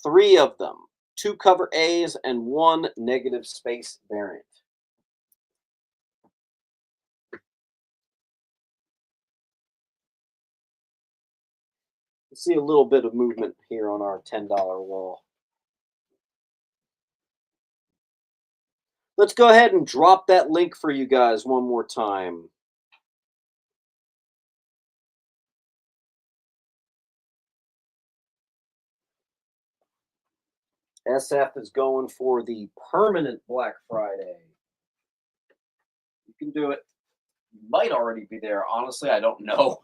3 of them. 2 cover A's and 1 negative space variant. See a little bit of movement here on our $10 wall. Let's go ahead and drop that link for you guys one more time. SF is going for the permanent Black Friday. You can do it. You might already be there. Honestly, I don't know.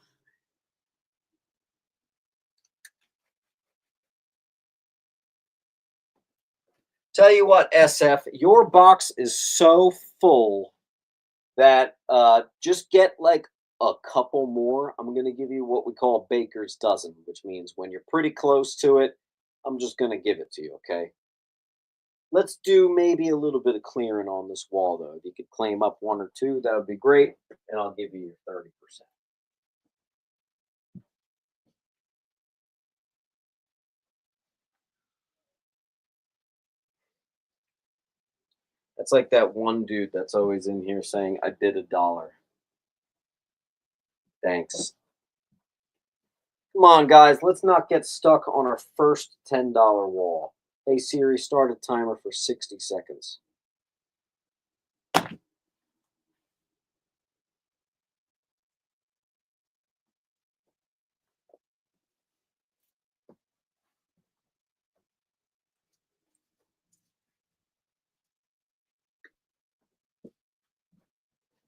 Tell you what, SF, your box is so full that just get like a couple more. I'm going to give you what we call a baker's dozen, which means when you're pretty close to it, I'm just going to give it to you, okay? Let's do maybe a little bit of clearing on this wall, though. If you could claim up 1 or 2, that would be great, and I'll give you your 30%. That's like that one dude that's always in here saying, I bid $1. Thanks. Come on, guys. Let's not get stuck on our first $10 wall. Hey Siri, start a timer for 60 seconds.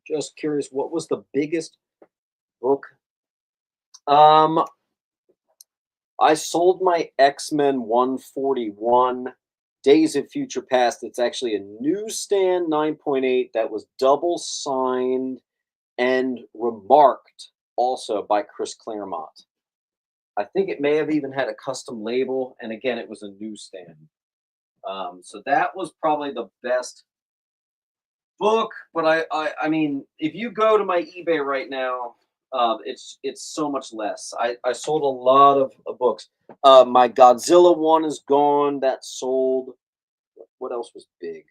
Just curious, what was the biggest book? I sold my X-Men 141 Days of Future Past. It's actually a newsstand 9.8 that was double signed and remarked also by Chris Claremont. I think it may have even had a custom label, and again, it was a newsstand. So that was probably the best book. But I mean, if you go to my eBay right now, it's so much less. I sold a lot of books. My Godzilla one is gone. That sold. What else was big?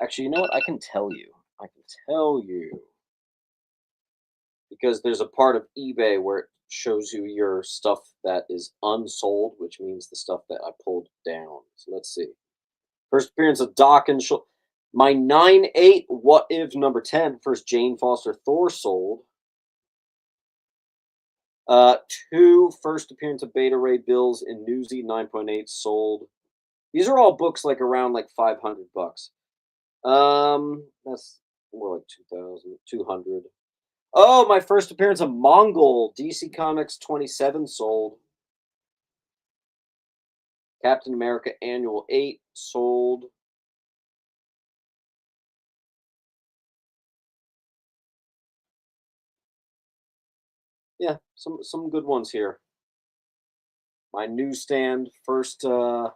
Actually, you know what? I can tell you. Because there's a part of eBay where it shows you your stuff that is unsold, which means the stuff that I pulled down. So let's see. First appearance of Doc and my 9/8 What If number 10, first Jane Foster Thor sold. 2 first appearance of Beta Ray Bills in Newsy 9.8 sold. These are all books like around like $500. That's more like 2,200. Oh, my first appearance of Mongol DC Comics 27 sold. Captain America Annual 8 sold. Yeah, some good ones here. My newsstand first, my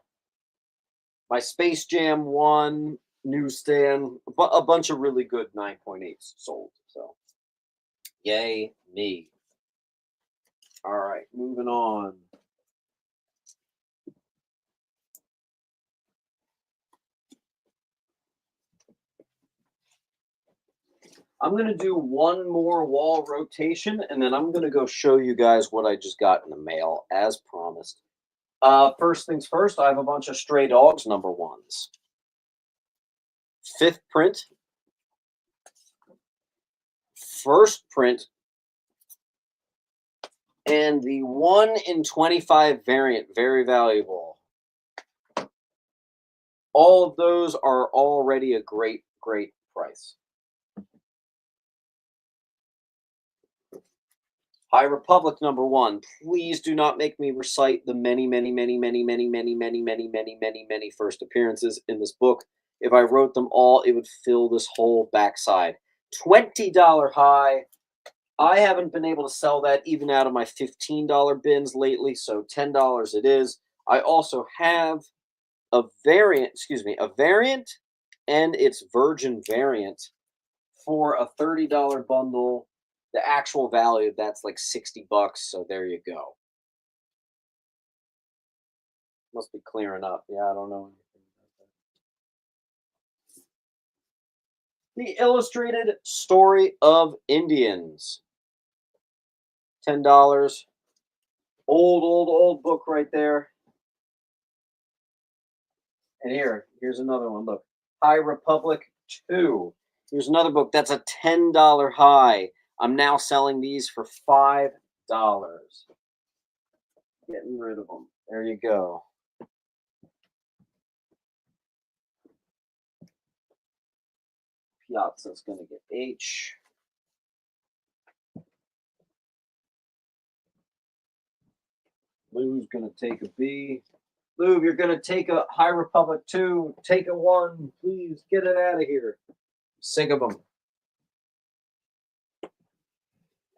Space Jam 1 newsstand, a bunch of really good 9.8s sold. So, yay me. All right, moving on. I'm going to do one more wall rotation, and then I'm going to go show you guys what I just got in the mail, as promised. First things first, I have a bunch of Stray Dogs number 1s. 5th print. First print. And the 1 in 25 variant, very valuable. All of those are already a great, great price. High Republic number 1. Please do not make me recite the many first appearances in this book. If I wrote them all, it would fill this whole backside. $20 high. I haven't been able to sell that even out of my $15 bins lately, so $10 it is. I also have a variant and its Virgin variant for a $30 bundle. The actual value of that's like $60, so there you go. Must be clearing up. Yeah, I don't know anything. The Illustrated Story of Indians. $10. Old book right there. And here's another one. Look, High Republic 2. Here's another book. That's a $10 high. I'm now selling these for $5. Getting rid of them. There you go. Piazza's going to get H. Lou's going to take a B. Lou, you're going to take a High Republic 2. Take a 1. Please get it out of here. Sick of them.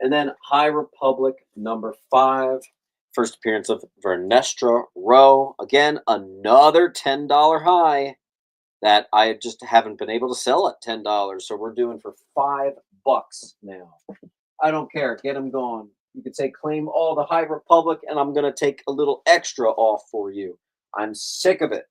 And then High Republic number 5. First appearance of Vernestra Rowe. Again, another $10 high that I just haven't been able to sell at $10. So we're doing for $5 now. I don't care. Get them gone. You could say claim all the High Republic, and I'm going to take a little extra off for you. I'm sick of it.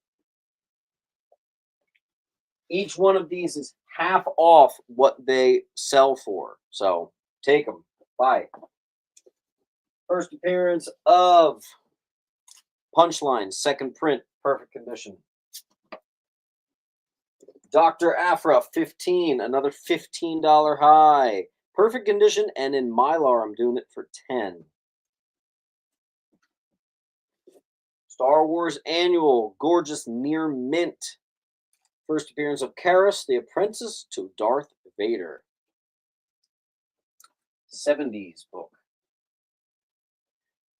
Each one of these is half off what they sell for. So take them. Bye. First appearance of Punchline, second print, perfect condition. Dr. Afra, 15, another $15 high. Perfect condition, and in Mylar, I'm doing it for 10. Star Wars Annual, gorgeous near mint. First appearance of Karis, the apprentice to Darth Vader. 70s book.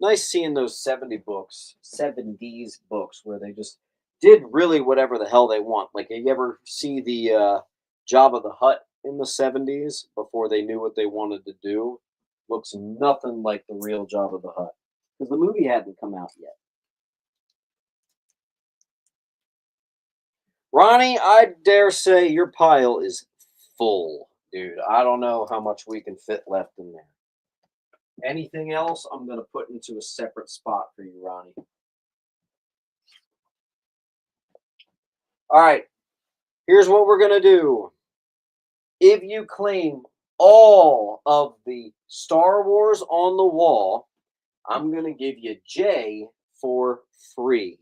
Nice seeing those 70s books where they just did really whatever the hell they want. Like, you ever see the Jabba the Hutt in the 70s before they knew what they wanted to do? Looks nothing like the real Jabba the Hutt because the movie hadn't come out yet. Ronnie, I dare say your pile is full, dude. I don't know how much we can fit left in there. Anything else, I'm going to put into a separate spot for you, Ronnie. All right, here's what we're going to do. If you claim all of the Star Wars on the wall, I'm going to give you J for free.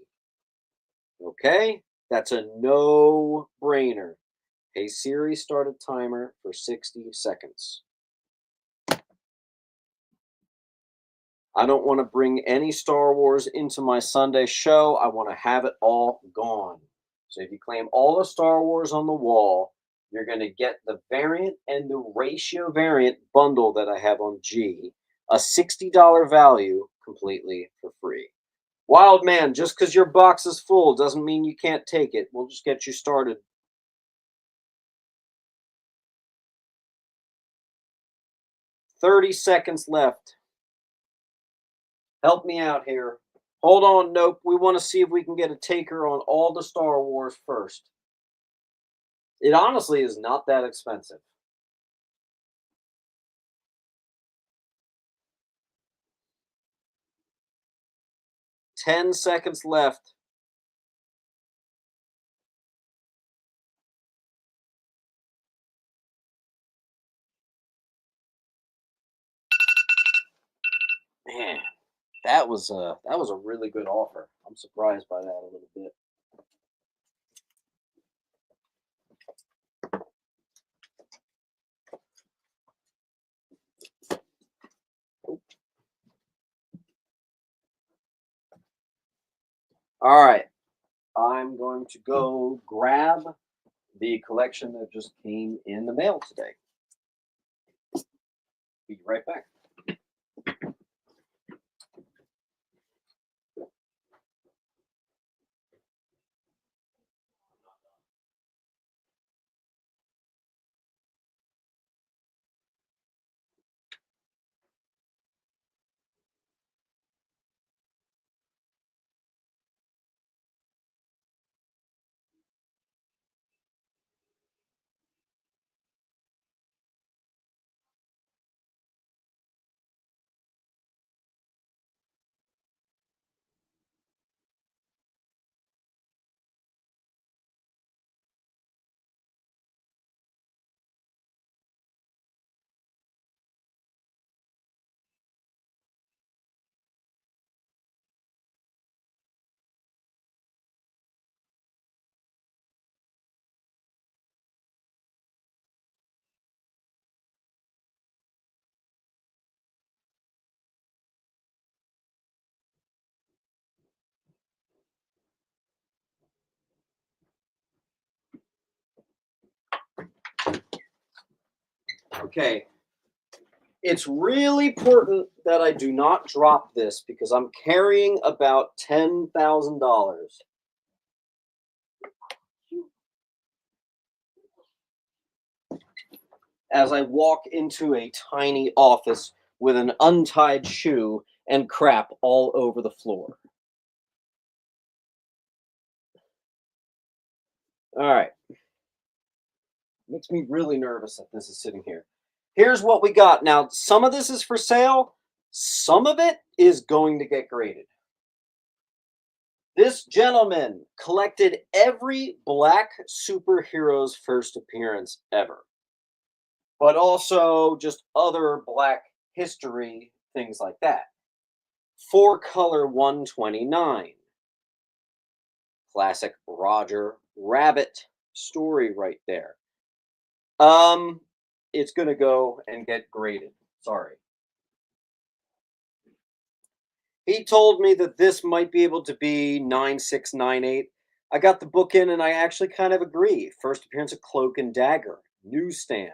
Okay? That's a no-brainer. Hey Siri, start a timer for 60 seconds. I don't want to bring any Star Wars into my Sunday show. I want to have it all gone. So if you claim all the Star Wars on the wall, you're going to get the variant and the ratio variant bundle that I have on G, a $60 value completely for free. Wild man, just because your box is full doesn't mean you can't take it. We'll just get you started. $30 seconds left. Help me out here. Hold on, nope. We want to see if we can get a taker on all the Star Wars first. It honestly is not that expensive. $10 seconds left. Man, that was a really good offer. I'm surprised by that a little bit. All right, I'm going to go grab the collection that just came in the mail today. Be right back. Okay. It's really important that I do not drop this because I'm carrying about $10,000. As I walk into a tiny office with an untied shoe and crap all over the floor. All right. Makes me really nervous that this is sitting here. Here's what we got. Now, some of this is for sale. Some of it is going to get graded. This gentleman collected every black superhero's first appearance ever, but also just other black history, things like that. 4-color 129. Classic Roger Rabbit story right there. It's going to go and get graded. Sorry. He told me that this might be able to be 9698. I got the book in and I actually kind of agree. First appearance of Cloak and Dagger, newsstand.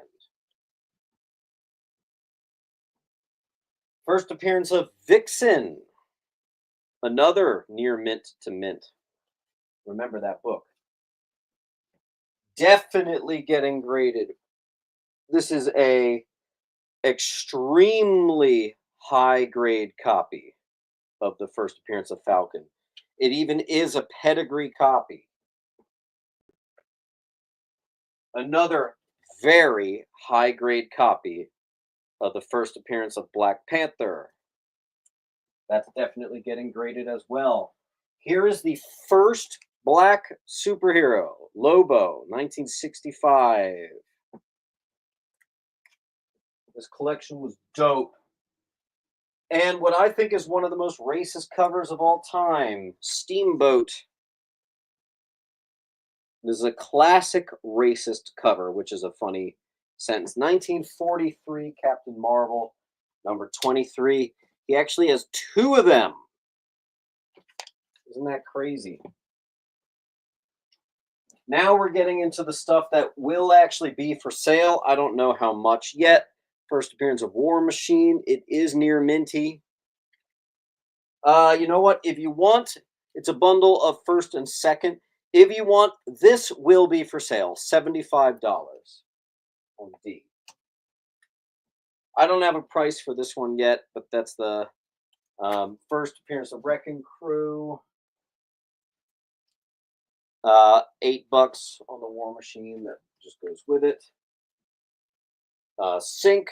First appearance of Vixen, another near mint to mint. Remember that book. Definitely getting graded. This is a extremely high grade copy of the first appearance of Falcon. It even is a pedigree copy. Another very high grade copy of the first appearance of Black Panther. That's definitely getting graded as well. Here is the first black superhero, Lobo, 1965. This collection was dope. And what I think is one of the most racist covers of all time, Steamboat. This is a classic racist cover, which is a funny sentence. 1943, Captain Marvel, number 23. He actually has two of them. Isn't that crazy? Now we're getting into the stuff that will actually be for sale. I don't know how much yet. First appearance of War Machine. It is near minty. You know what? If you want, it's a bundle of first and second. If you want, this will be for sale. $75 on D. I don't have a price for this one yet, but that's the first appearance of Wrecking Crew. $8 on the War Machine. That just goes with it. Sync.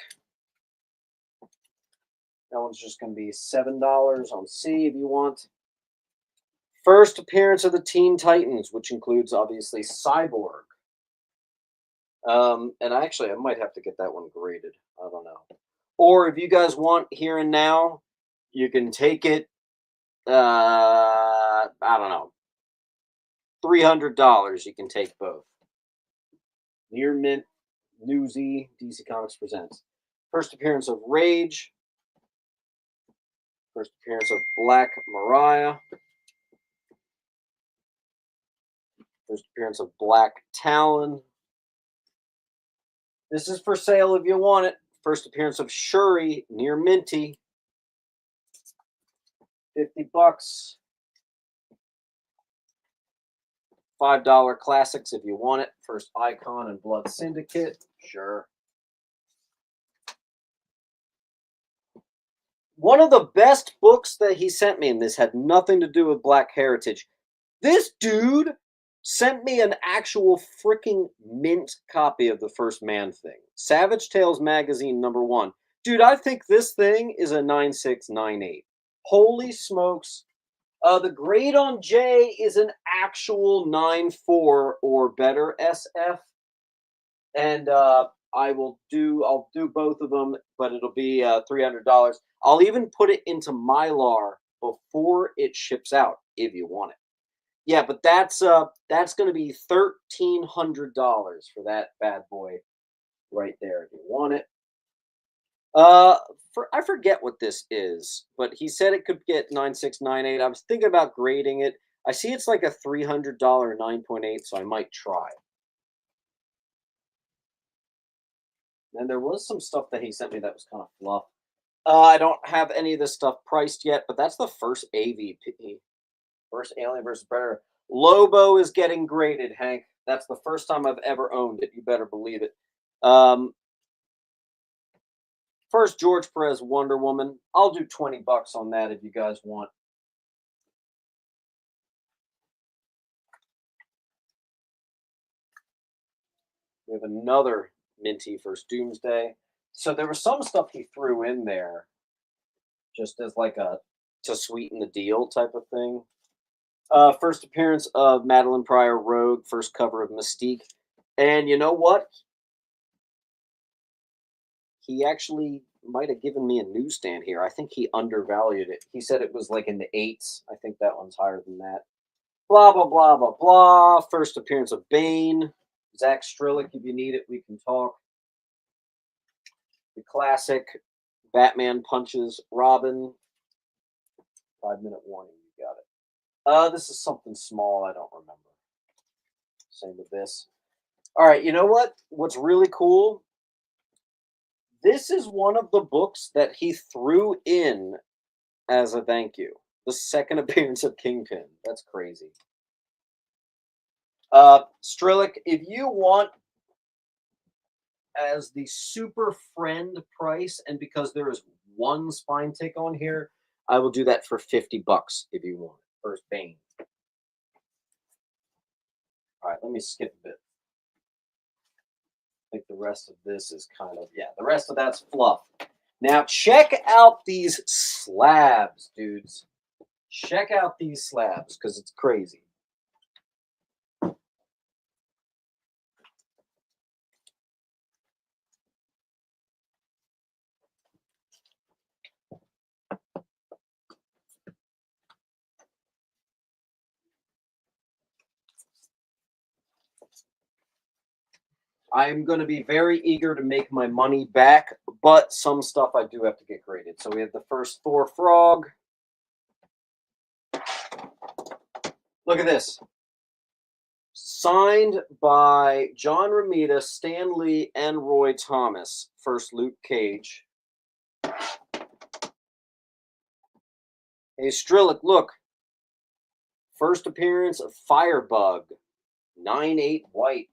That one's just going to be $7 on C if you want. First appearance of the Teen Titans, which includes obviously Cyborg. And actually, I might have to get that one graded. I don't know. Or if you guys want here and now, you can take it. I don't know. $300. You can take both. Near mint, Newsy, DC Comics presents. First appearance of Rage. First appearance of Black Mariah. First appearance of Black Talon. This is for sale if you want it. First appearance of Shuri, near minty. $50. $5 classics if you want it. First Icon and Blood Syndicate. Sure. One of the best books that he sent me, and this had nothing to do with Black Heritage. This dude sent me an actual freaking mint copy of the first Man-Thing. Savage Tales Magazine #1. Dude, I think this thing is a 9698. Holy smokes. The grade on J is an actual 9.4 or better SF. And I'll do both of them, but it'll be $300. I'll even put it into Mylar before it ships out if you want it. Yeah, but that's going to be $1,300 for that bad boy right there if you want it. I forget what this is, but he said it could get 9698. I was thinking about grading it. I see it's like a $300 9.8, so I might try. And there was some stuff that he sent me that was kind of fluff. I don't have any of this stuff priced yet, but that's the first AVP. First Alien vs. Predator. Lobo is getting graded, Hank. That's the first time I've ever owned it. You better believe it. First George Perez Wonder Woman. I'll do $20 on that if you guys want. We have another minty First Doomsday. So there was some stuff he threw in there just as like a to sweeten the deal type of thing. First appearance of Madeline Pryor Rogue. First cover of Mystique. And you know what? He actually might have given me a newsstand here. I think he undervalued it. He said it was like in the 8s. I think that one's higher than that. Blah, blah, blah, blah, blah. First appearance of Bane. Zach Strelick, if you need it, we can talk. The classic Batman punches Robin. 5-minute warning, you got it. This is something small, I don't remember. Same with this. All right, you know what? What's really cool? This is one of the books that he threw in as a thank you. The second appearance of Kingpin. That's crazy. Strelick, if you want as the super friend price, and because there is one spine tick on here, I will do that for $50 if you want. First Bane. All right, let me skip a bit. I think the rest of this is kind of, yeah, the rest of that's fluff. Now, check out these slabs, dudes. Check out these slabs, because it's crazy. I'm going to be very eager to make my money back, but some stuff I do have to get graded. So we have the first Thor Frog. Look at this. Signed by John Romita, Stan Lee, and Roy Thomas. First Luke Cage. Hey, Strelick, look. First appearance of Firebug. 9/8 white.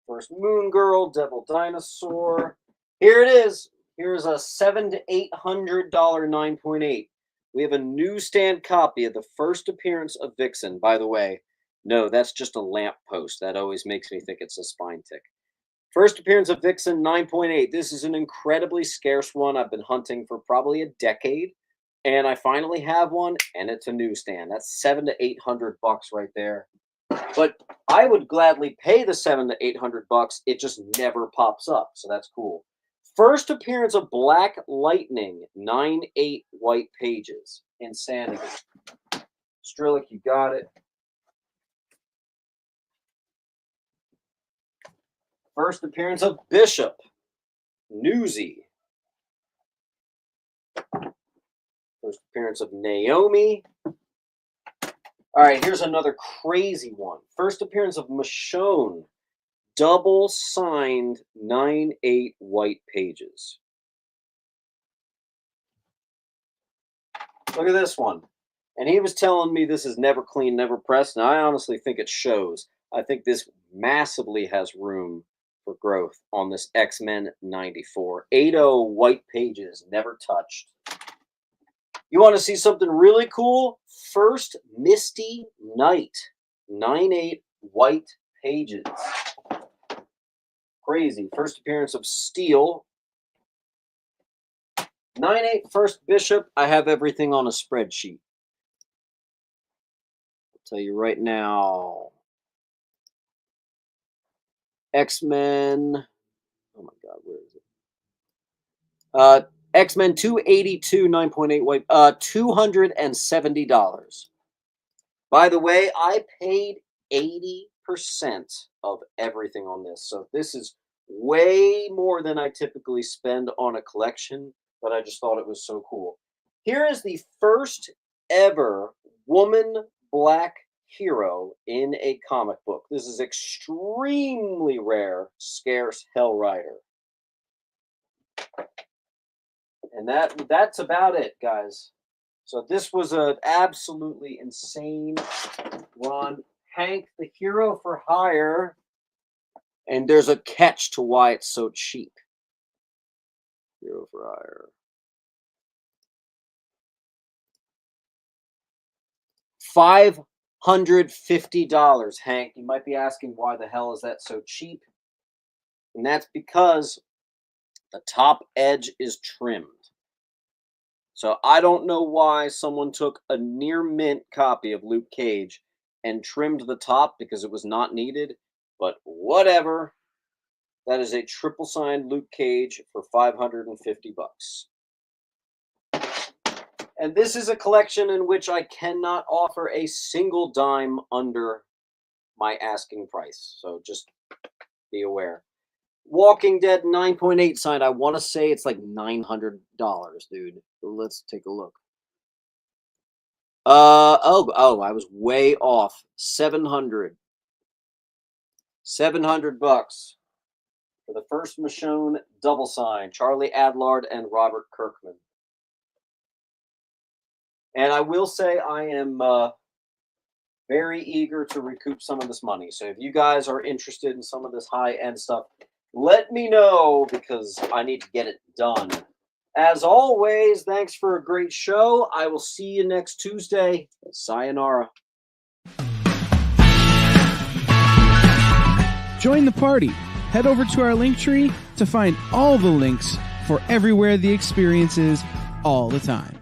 First Moon Girl, Devil Dinosaur. Here it is. Here's a $700 to $800 9.8. We have a newsstand copy of the first appearance of Vixen. By the way, no, that's just a lamppost. That always makes me think it's a spine tick. First appearance of Vixen, 9.8. This is an incredibly scarce one. I've been hunting for probably a decade, and I finally have one, and it's a newsstand. That's $700 to $800 right there. But I would gladly pay the $700 to $800. It just never pops up, so that's cool. First appearance of Black Lightning, 9/8 white pages. Insanity. Strelick, you got it. First appearance of Bishop, Newsy. First appearance of Naomi. All right, here's another crazy one. First appearance of Michonne, double signed 9/8 white pages. Look at this one. And he was telling me this is never clean, never pressed, and I honestly think it shows. I think this massively has room for growth on this X-Men 94. 8/0 white pages, never touched. You want to see something really cool? First Misty Knight, 9/8 white pages. Crazy. First appearance of Steel. 9/8 first Bishop. I have everything on a spreadsheet. I'll tell you right now. X-Men. Oh my God, where is it? X-Men 282, 9.8 white. $270. By the way, I paid 80% of everything on this. So this is way more than I typically spend on a collection, but I just thought it was so cool. Here is the first ever woman black hero in a comic book. This is extremely rare, scarce Hell Rider. And that's about it, guys. So this was an absolutely insane run. Hank, the hero for hire. And there's a catch to why it's so cheap. Hero for hire. $550, Hank. You might be asking why the hell is that so cheap? And that's because the top edge is trimmed. So I don't know why someone took a near mint copy of Luke Cage and trimmed the top because it was not needed, but whatever. That is a triple signed Luke Cage for $550. And this is a collection in which I cannot offer a single dime under my asking price. So just be aware. Walking Dead 9.8 signed. I want to say it's like $900, dude. Let's take a look. I was way off. $700 bucks for the first Michonne double sign. Charlie Adlard and Robert Kirkman. And I will say I am very eager to recoup some of this money. So if you guys are interested in some of this high-end stuff, let me know because I need to get it done. As always, thanks for a great show. I will see you next Tuesday. Sayonara. Join the party. Head over to our link tree to find all the links for everywhere the experience is all the time.